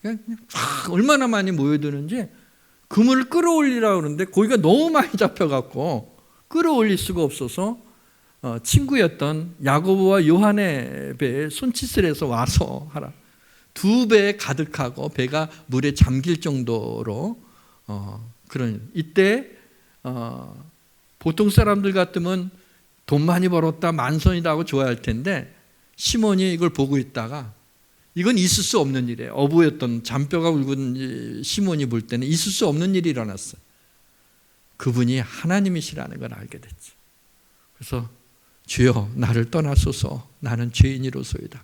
Speaker 2: 그냥 얼마나 많이 모여드는지 그물을 끌어올리라고 그러는데 고기가 너무 많이 잡혀갖고 끌어올릴 수가 없어서 친구였던 야고보와 요한의 배에 손짓을 해서 와서 하라. 2배 가득하고 배가 물에 잠길 정도로 그런, 이때 보통 사람들 같으면 돈 많이 벌었다, 만선이다 하고 좋아할 텐데 시몬이 이걸 보고 있다가 이건 있을 수 없는 일이에요. 어부였던 잔뼈가 굵은 시몬이 볼 때는 있을 수 없는 일이 일어났어요. 그분이 하나님이시라는 걸 알게 됐죠. 그래서 주여 나를 떠나소서, 나는 죄인이로소이다.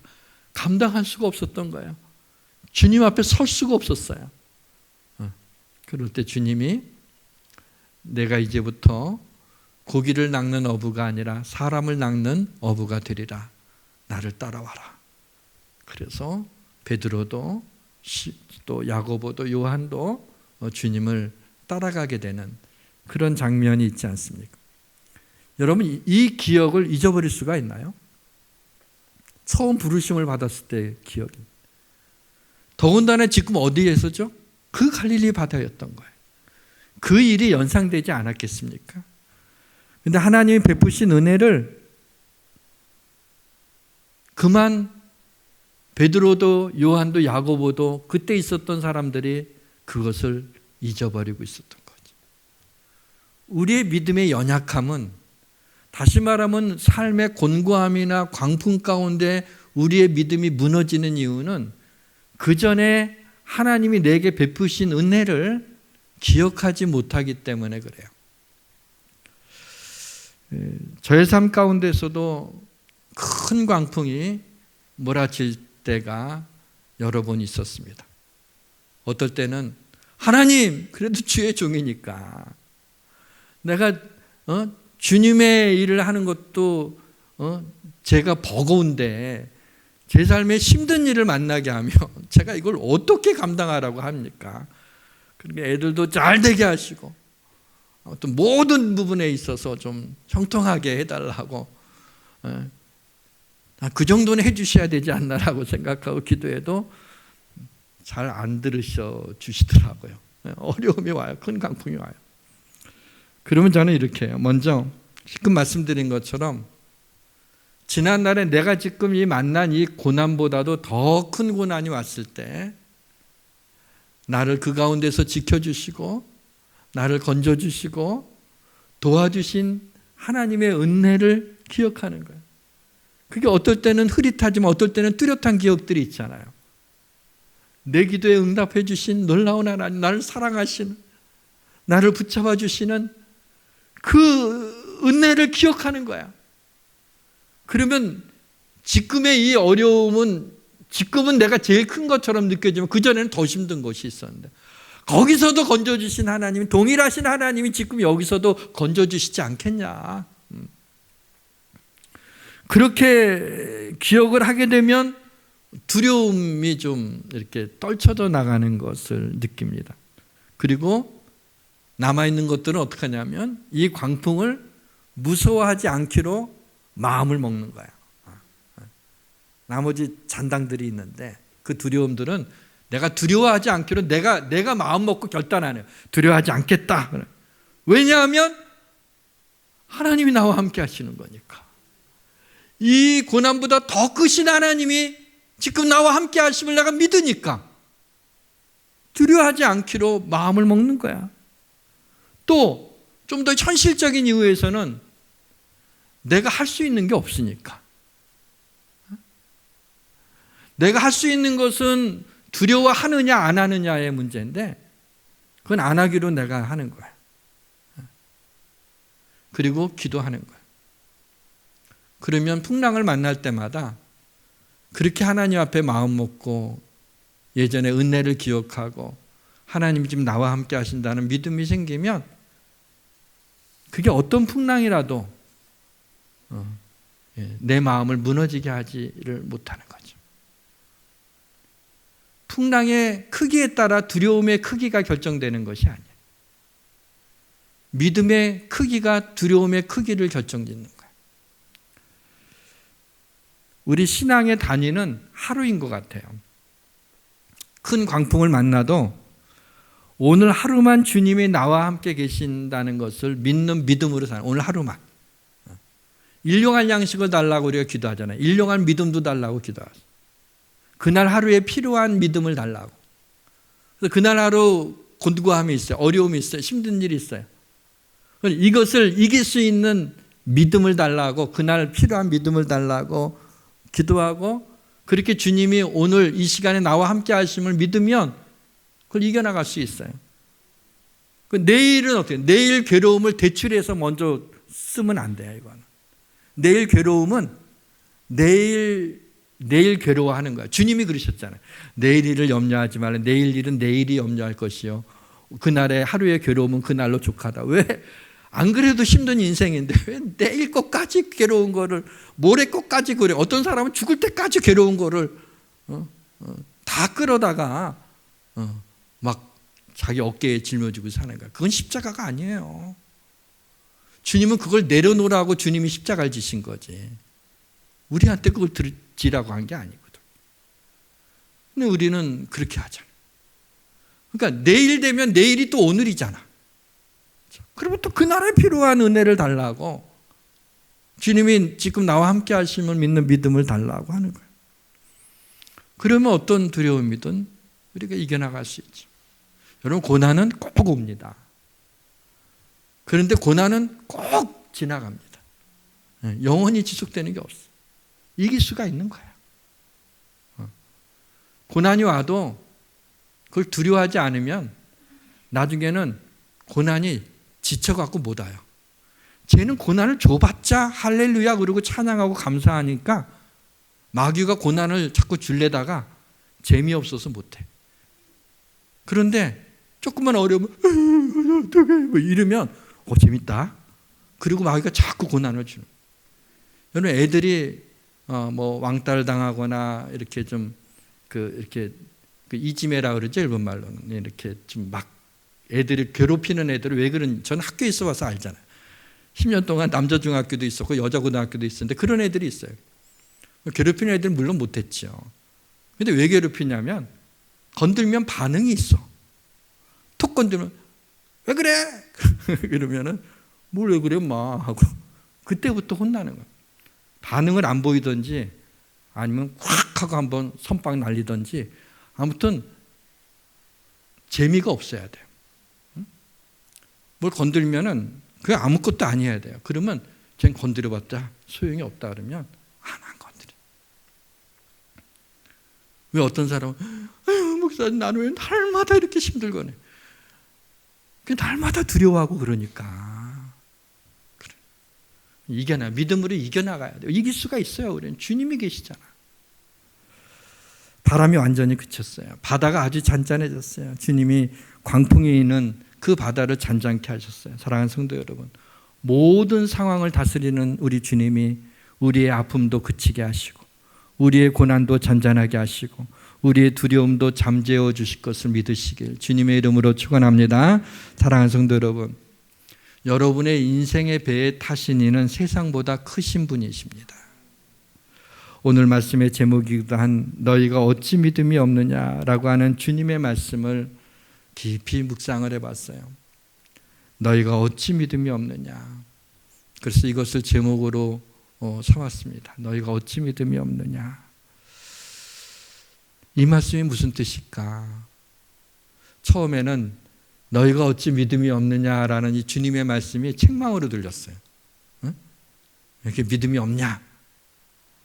Speaker 2: 감당할 수가 없었던 거예요. 주님 앞에 설 수가 없었어요. 그럴 때 주님이 내가 이제부터 고기를 낚는 어부가 아니라 사람을 낚는 어부가 되리라. 나를 따라와라. 그래서 베드로도 또 야고보도 요한도 주님을 따라가게 되는 그런 장면이 있지 않습니까? 여러분, 이 기억을 잊어버릴 수가 있나요? 처음 부르심을 받았을 때 기억이. 더군다나 지금 어디에서죠? 그 갈릴리 바다였던 거예요. 그 일이 연상되지 않았겠습니까? 그런데 하나님이 베푸신 은혜를 그만 베드로도 요한도 야고보도 그때 있었던 사람들이 그것을 잊어버리고 있었던 거죠. 우리의 믿음의 연약함은, 다시 말하면 삶의 곤고함이나 광풍 가운데 우리의 믿음이 무너지는 이유는 그 전에 하나님이 내게 베푸신 은혜를 기억하지 못하기 때문에 그래요. 저의 삶 가운데서도 큰 광풍이 몰아칠 때가 여러 번 있었습니다. 어떨 때는 하나님, 그래도 주의 종이니까 내가 주님의 일을 하는 것도 제가 버거운데 제 삶에 힘든 일을 만나게 하면 제가 이걸 어떻게 감당하라고 합니까? 그러니까 애들도 잘 되게 하시고 어떤 모든 부분에 있어서 좀 형통하게 해달라고, 그 정도는 해주셔야 되지 않나라고 생각하고 기도해도 잘 안 들으셔 주시더라고요. 어려움이 와요. 큰 강풍이 와요. 그러면 저는 이렇게 해요. 먼저 지금 말씀드린 것처럼 지난날에 내가 지금 이 만난 이 고난보다도 더 큰 고난이 왔을 때 나를 그 가운데서 지켜주시고 나를 건져주시고 도와주신 하나님의 은혜를 기억하는 거예요. 그게 어떨 때는 흐릿하지만 어떨 때는 뚜렷한 기억들이 있잖아요. 내 기도에 응답해 주신 놀라운 하나님, 나를 사랑하시는, 나를 붙잡아 주시는 그 은혜를 기억하는 거야. 그러면 지금의 이 어려움은 지금은 내가 제일 큰 것처럼 느껴지면 그전에는 더 힘든 것이 있었는데 거기서도 건져주신 하나님이, 동일하신 하나님이 지금 여기서도 건져주시지 않겠냐. 그렇게 기억을 하게 되면 두려움이 좀 이렇게 떨쳐져 나가는 것을 느낍니다. 그리고 남아있는 것들은 어떻게 하냐면 이 광풍을 무서워하지 않기로 마음을 먹는 거예요. 나머지 잔당들이 있는데 그 두려움들은 내가 두려워하지 않기로 내가 마음 먹고 결단하네요. 두려워하지 않겠다. 왜냐하면 하나님이 나와 함께 하시는 거니까. 이 고난보다 더 크신 하나님이 지금 나와 함께 하심을 내가 믿으니까 두려워하지 않기로 마음을 먹는 거야. 또 좀 더 현실적인 이유에서는 내가 할 수 있는 게 없으니까. 내가 할 수 있는 것은 두려워하느냐 안 하느냐의 문제인데 그건 안 하기로 내가 하는 거야. 그리고 기도하는 거야. 그러면 풍랑을 만날 때마다 그렇게 하나님 앞에 마음 먹고 예전의 은혜를 기억하고 하나님이 지금 나와 함께 하신다는 믿음이 생기면 그게 어떤 풍랑이라도 내 마음을 무너지게 하지를 못하는 거죠. 풍랑의 크기에 따라 두려움의 크기가 결정되는 것이 아니에요. 믿음의 크기가 두려움의 크기를 결정짓는 거예요. 우리 신앙의 단위는 하루인 것 같아요. 큰 광풍을 만나도 오늘 하루만 주님이 나와 함께 계신다는 것을 믿는 믿음으로 사는, 오늘 하루만. 일용할 양식을 달라고 우리가 기도하잖아요. 일용할 믿음도 달라고 기도하죠. 그날 하루에 필요한 믿음을 달라고. 그래서 그날 하루 곤두감이 있어요. 어려움이 있어요. 힘든 일이 있어요. 이것을 이길 수 있는 믿음을 달라고, 그날 필요한 믿음을 달라고 기도하고, 그렇게 주님이 오늘 이 시간에 나와 함께 하심을 믿으면 그걸 이겨나갈 수 있어요. 내일은 어떻게? 내일 괴로움을 대출해서 먼저 쓰면 안 돼요. 이거는. 내일 괴로움은 내일 괴로워하는 거야. 주님이 그러셨잖아요. 내일 일을 염려하지 말라. 내일 일은 내일이 염려할 것이요. 그날의 하루의 괴로움은 그날로 족하다. 왜? 안 그래도 힘든 인생인데 왜 내일 것까지 괴로운 거를, 모레 것까지 그래. 어떤 사람은 죽을 때까지 괴로운 거를 다 끌어다가 막 자기 어깨에 짊어지고 사는 거야. 그건 십자가가 아니에요. 주님은 그걸 내려놓으라고 주님이 십자가를 지신 거지. 우리한테 그걸 지라고 한 게 아니거든. 근데 우리는 그렇게 하잖아. 그러니까 내일 되면 내일이 또 오늘이잖아. 그러면 또 그날에 필요한 은혜를 달라고, 주님이 지금 나와 함께 하심을 믿는 믿음을 달라고 하는 거예요. 그러면 어떤 두려움이든 우리가 이겨나갈 수 있죠. 여러분, 고난은 꼭 옵니다. 그런데 고난은 꼭 지나갑니다. 영원히 지속되는 게 없어요. 이길 수가 있는 거예요. 고난이 와도 그걸 두려워하지 않으면 나중에는 고난이 지쳐갖고 못 와요. 쟤는 고난을 줘봤자 할렐루야 그러고 찬양하고 감사하니까 마귀가 고난을 자꾸 줄래다가 재미없어서 못해. 그런데 조금만 어려우면 어떡해 뭐 이러면 재밌다. 그리고 마귀가 자꾸 고난을 주는. 여러분, 애들이 뭐 왕따를 당하거나 이렇게 좀 이렇게 이지메라 그러죠, 일본 말로는. 이렇게 좀 막 애들이 괴롭히는 애들을 왜 그런, 저는 학교에 있어 봐서 알잖아요. 10년 동안 남자 중학교도 있었고 여자 고등학교도 있었는데 그런 애들이 있어요. 괴롭히는 애들은 물론 못했죠. 근데 왜 괴롭히냐면 건들면 반응이 있어. 톡 건들면 왜 그래? 이러면은 뭘 왜 그래 마 하고 그때부터 혼나는 거예요. 반응을 안 보이든지 아니면 콱 하고 한번 선빵 날리든지, 아무튼 재미가 없어야 돼요. 뭘 건들면은 그게 아무것도 아니어야 돼요. 그러면 쟤는 건드려봤자 소용이 없다 그러면 안 건드려. 왜 어떤 사람은 목사님 나는 왜 날마다 이렇게 힘들거네. 날마다 두려워하고 그러니까. 그래. 믿음으로 이겨나가야 돼요. 이길 수가 있어요. 우리는 주님이 계시잖아. 바람이 완전히 그쳤어요. 바다가 아주 잔잔해졌어요. 주님이 광풍에 있는 그 바다를 잔잔케 하셨어요. 사랑하는 성도 여러분, 모든 상황을 다스리는 우리 주님이 우리의 아픔도 그치게 하시고 우리의 고난도 잔잔하게 하시고 우리의 두려움도 잠재워 주실 것을 믿으시길 주님의 이름으로 축원합니다. 사랑하는 성도 여러분, 여러분의 인생의 배에 타신 이는 세상보다 크신 분이십니다. 오늘 말씀의 제목이기도 한 너희가 어찌 믿음이 없느냐라고 하는 주님의 말씀을 깊이 묵상을 해봤어요. 너희가 어찌 믿음이 없느냐. 그래서 이것을 제목으로 삼았습니다. 너희가 어찌 믿음이 없느냐. 이 말씀이 무슨 뜻일까? 처음에는 너희가 어찌 믿음이 없느냐라는 이 주님의 말씀이 책망으로 들렸어요. 응? 이렇게 믿음이 없냐?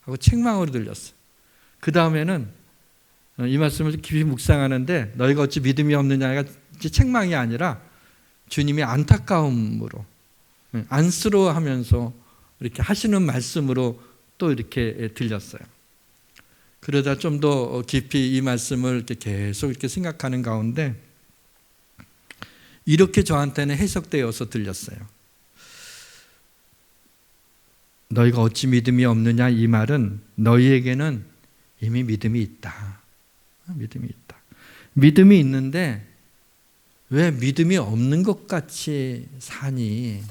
Speaker 2: 하고 책망으로 들렸어요. 그 다음에는 이 말씀을 깊이 묵상하는데 너희가 어찌 믿음이 없느냐가 책망이 아니라 주님이 안타까움으로, 안쓰러워하면서 이렇게 하시는 말씀으로 또 이렇게 들렸어요. 그러다 좀 더 깊이 이 말씀을 이렇게 계속 이렇게 생각하는 가운데 이렇게 저한테는 해석되어서 들렸어요. 너희가 어찌 믿음이 없느냐, 이 말은 너희에게는 이미 믿음이 있다. 믿음이 있다. 믿음이 있는데 왜 믿음이 없는 것 같이 사니?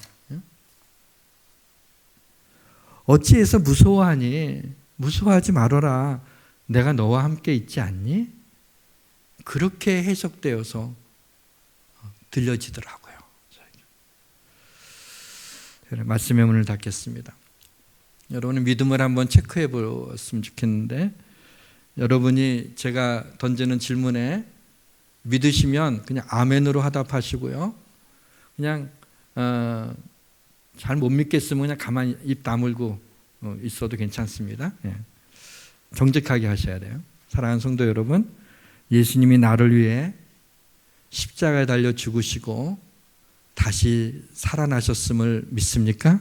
Speaker 2: 어찌해서 무서워하니? 무서워하지 말아라. 내가 너와 함께 있지 않니? 그렇게 해석되어서 들려지더라고요. 말씀의 문을 닫겠습니다. 여러분은 믿음을 한번 체크해 보았으면 좋겠는데, 여러분이 제가 던지는 질문에 믿으시면 그냥 아멘으로 화답하시고요. 그냥 잘 못 믿겠으면 그냥 가만히 입 다물고 있어도 괜찮습니다. 예. 정직하게 하셔야 돼요. 사랑하는 성도 여러분, 예수님이 나를 위해 십자가에 달려 죽으시고 다시 살아나셨음을 믿습니까?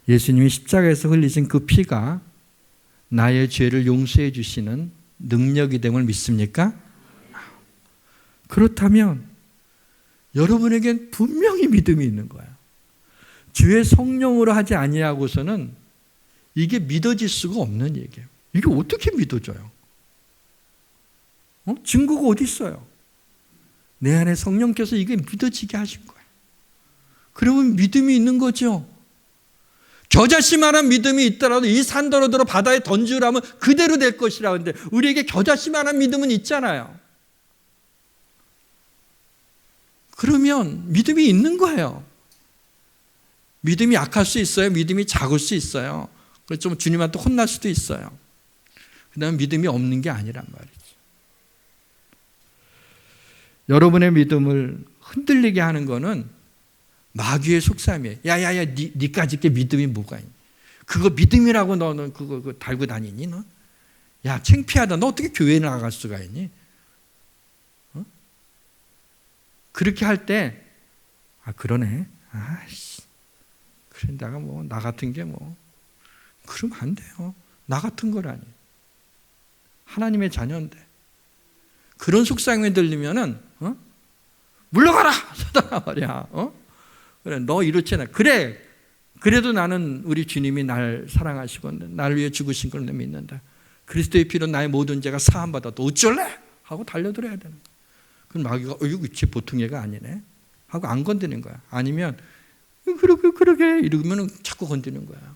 Speaker 2: 예수님이 십자가에서 흘리신 그 피가 나의 죄를 용서해 주시는 능력이 됨을 믿습니까? 그렇다면 여러분에겐 분명히 믿음이 있는 거예요. 주의 성령으로 하지 아니하고서는 이게 믿어질 수가 없는 얘기예요. 이게 어떻게 믿어져요? 증거가 어디 있어요? 내 안에 성령께서 이게 믿어지게 하신 거예요. 그러면 믿음이 있는 거죠. 겨자씨만한 믿음이 있더라도 이 산더러들어 바다에 던지라면 그대로 될 것이라 하는데 우리에게 겨자씨만한 믿음은 있잖아요. 그러면 믿음이 있는 거예요. 믿음이 약할 수 있어요. 믿음이 작을 수 있어요. 그래서 좀 주님한테 혼날 수도 있어요. 그 다음에 믿음이 없는 게 아니란 말이죠. 여러분의 믿음을 흔들리게 하는 거는 마귀의 속셈이에요. 야야야, 니까짓 게 믿음이 뭐가 있니? 그거 믿음이라고 너는 그거 달고 다니니 너? 야, 창피하다. 너 어떻게 교회에 나갈 수가 있니? 그렇게 할 때, 그러네. 아이씨. 그래, 내가 나 같은 게 그러면 안 돼요. 나 같은 거라니. 하나님의 자녀인데. 그런 속상에 들리면은, 물러가라! 사단아 말이야. 그래, 너 이렇지 않아. 그래. 그래도 나는 우리 주님이 날 사랑하시고, 나를 위해 죽으신 걸 믿는다. 그리스도의 피로 나의 모든 죄가 사함받아도 어쩔래? 하고 달려들어야 되는 거야. 그럼 마귀가, 이거 보통 애가 아니네. 하고 안 건드는 거야. 아니면, 그러게. 이러면 자꾸 건드는 거야.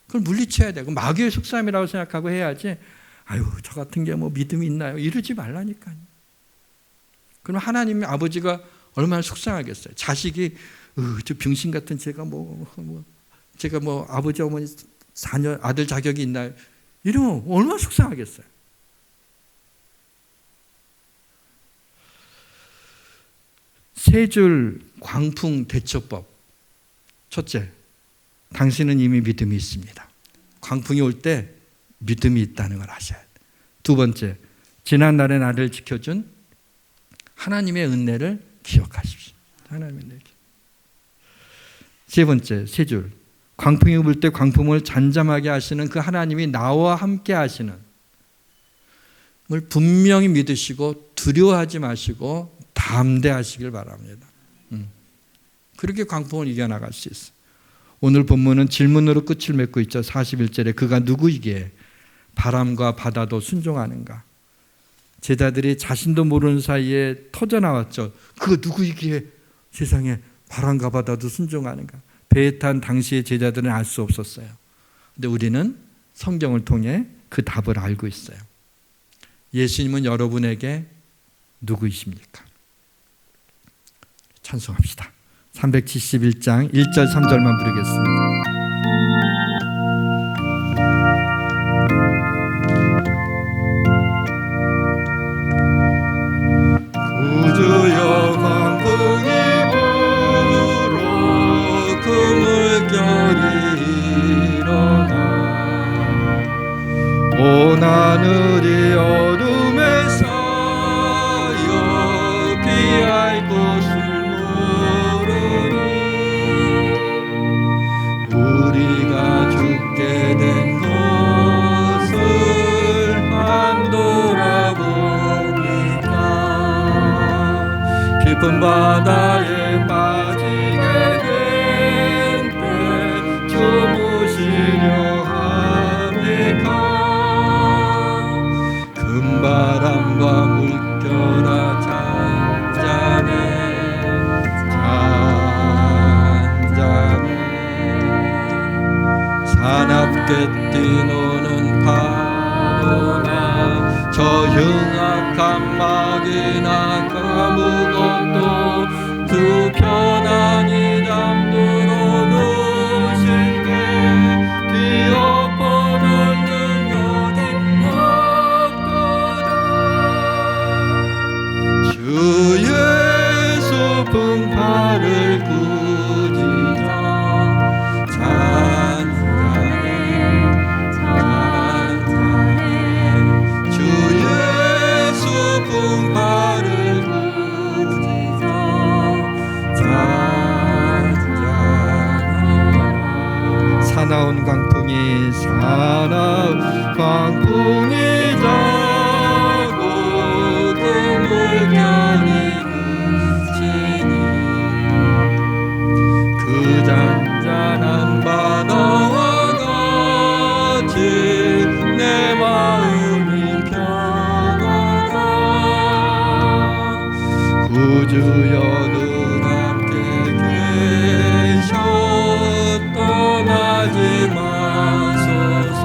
Speaker 2: 그걸 물리쳐야 돼. 그럼 마귀의 속셈이라고 생각하고 해야지, 아유, 저 같은 게 믿음이 있나요? 이러지 말라니까요. 그럼 하나님의 아버지가 얼마나 속상하겠어요. 자식이, 저 병신 같은 제가 제가 아버지, 어머니, 자녀, 아들 자격이 있나요? 이러면 얼마나 속상하겠어요. 세 줄 광풍 대처법. 첫째, 당신은 이미 믿음이 있습니다. 광풍이 올 때 믿음이 있다는 걸 아셔야 돼요. 두 번째, 지난날에 나를 지켜준 하나님의 은혜를 기억하십시오. 하나님의 은혜. 세 번째, 세 줄. 광풍이 불 때 광풍을 잠잠하게 하시는 그 하나님이 나와 함께 하시는 걸 분명히 믿으시고 두려워하지 마시고 담대하시길 바랍니다. 그렇게 광풍을 이겨나갈 수 있어요. 오늘 본문은 질문으로 끝을 맺고 있죠. 41절에 그가 누구이기에 바람과 바다도 순종하는가. 제자들이 자신도 모르는 사이에 터져나왔죠. 그가 누구이기에 세상에 바람과 바다도 순종하는가. 배에 탄 당시의 제자들은 알 수 없었어요. 근데 우리는 성경을 통해 그 답을 알고 있어요. 예수님은 여러분에게 누구이십니까? 찬송합시다. 371장 1절 3절만 부르겠습니다. 구주여 광풍이 불어 그 물결이 일어나 온 하늘이 어둠에 쌓여 피할 곳을 모르니 우리가 죽게 된 것 막이나 아무것도 두 편안히 잠들어 누실 때 뒤엎어놓는 여기 없도다. 주 예수 분파를 꾸짖어 찬양해 찬양해 주 예수 분파를 꾸짖어 찬양하라. 사나운 광풍이 사나운 광풍이 자고 물결이 그치니 그 잔잔한 바다와 같이 내 마음이 편하다. 구주여 늘 함께 계셔 떠나지 마소서.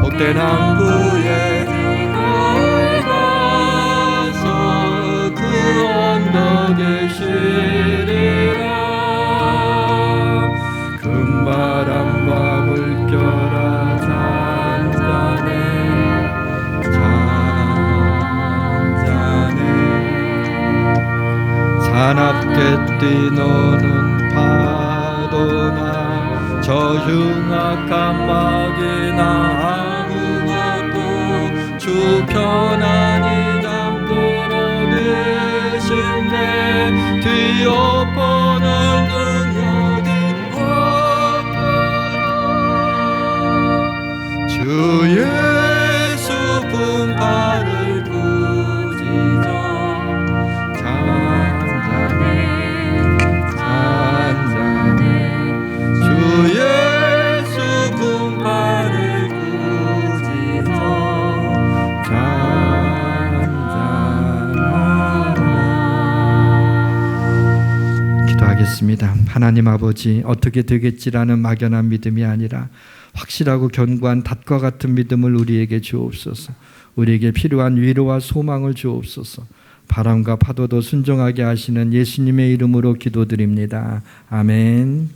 Speaker 2: 복된 항구에 들어가서 그 언덕에 쉬리라. 금바람과 물결아 잔잔해 잔잔해 사납게 뛰노는 파도나 저 흉악한 막이나 아무것도 주 편안히 잠들어 계신데 뒤엎어놓는 여기 없도다. 주 예수 분파를 꾸짖어 찬양해 찬양해 주 예수 분파를 꾸짖어 찬양하라. 기도하겠습니다. 하나님 아버지, 어떻게 되겠지라는 막연한 믿음이 아니라 확실하고 견고한 닷과 같은 믿음을 우리에게 주옵소서. 우리에게 필요한 위로와 소망을 주옵소서. 바람과 파도도 순종하게 하시는 예수님의 이름으로 기도드립니다. 아멘.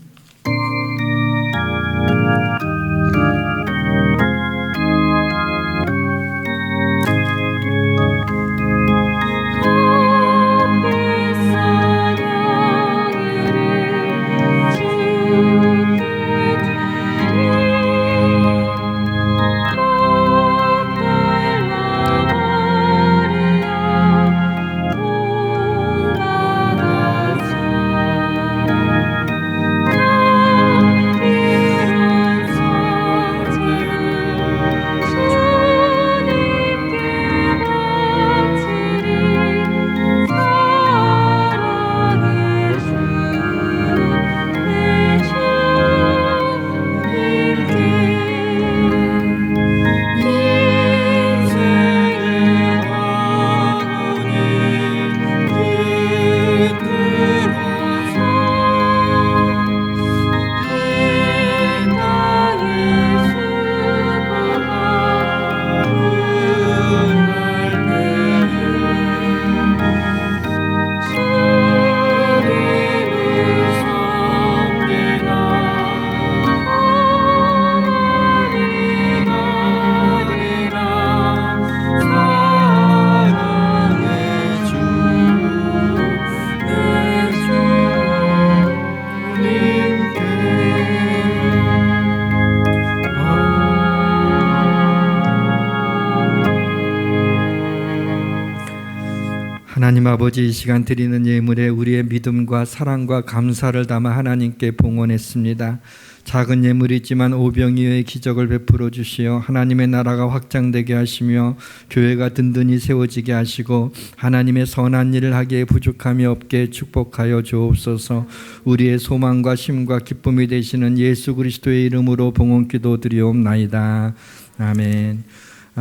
Speaker 2: 하나님 아버지, 이 시간 드리는 예물에 우리의 믿음과 사랑과 감사를 담아 하나님께 봉헌했습니다. 작은 예물이지만 오병이어의 기적을 베풀어 주시어 하나님의 나라가 확장되게 하시며 교회가 든든히 세워지게 하시고 하나님의 선한 일을 하기에 부족함이 없게 축복하여 주옵소서. 우리의 소망과 쉼과 기쁨이 되시는 예수 그리스도의 이름으로 봉헌 기도드리옵나이다. 아멘.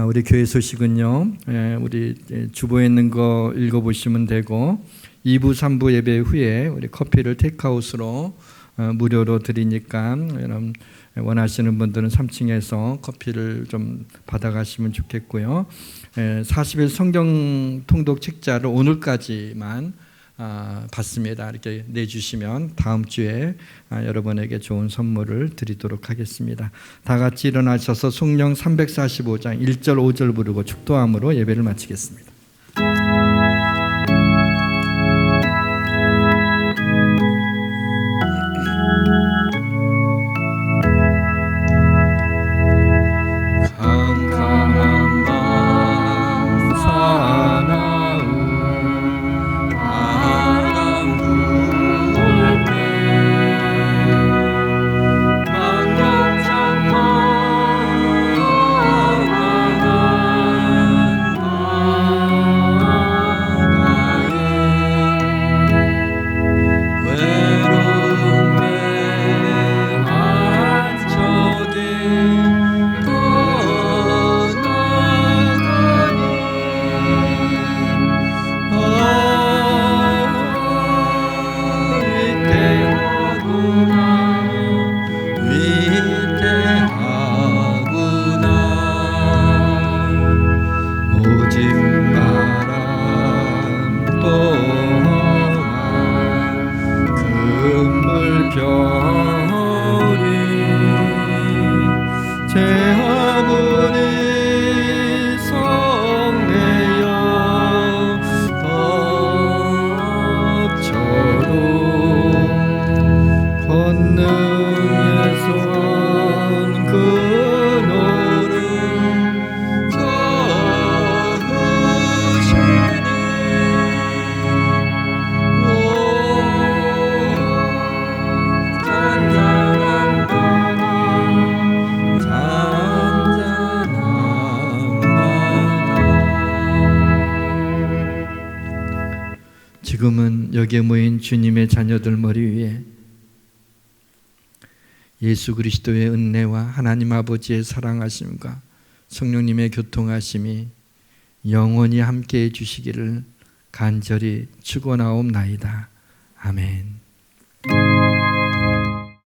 Speaker 2: 우리 교회 소식은요, 우리 주보에 있는 거 읽어보시면 되고 2부 3부 예배 후에 우리 커피를 테이크아웃으로 무료로 드리니까 여러분 원하시는 분들은 3층에서 커피를 좀 받아가시면 좋겠고요. 40일 성경 통독 책자를 오늘까지만 받습니다. 이렇게 내주시면 다음 주에 여러분에게 좋은 선물을 드리도록 하겠습니다. 다 같이 일어나셔서 성령 345장 1절 5절 부르고 축도함으로 예배를 마치겠습니다. 캄캄한 밤 사나운 바람 부을 때 망각장 망망한 바다에 외로움에 한적에 모진 바람 또한 금물결이 제 아무리 성내어 덮쳐도 권능에서 그 노를 저으시니 잔잔한 바람 잔잔한 바람. 지금은 여기에 모인 주님의 자녀들 머리 위에 예수 그리스도의 은혜와 하나님 아버지의 사랑하심과 성령님의 교통하심이 영원히 함께해 주시기를 간절히 축원하옵나이다. 아멘.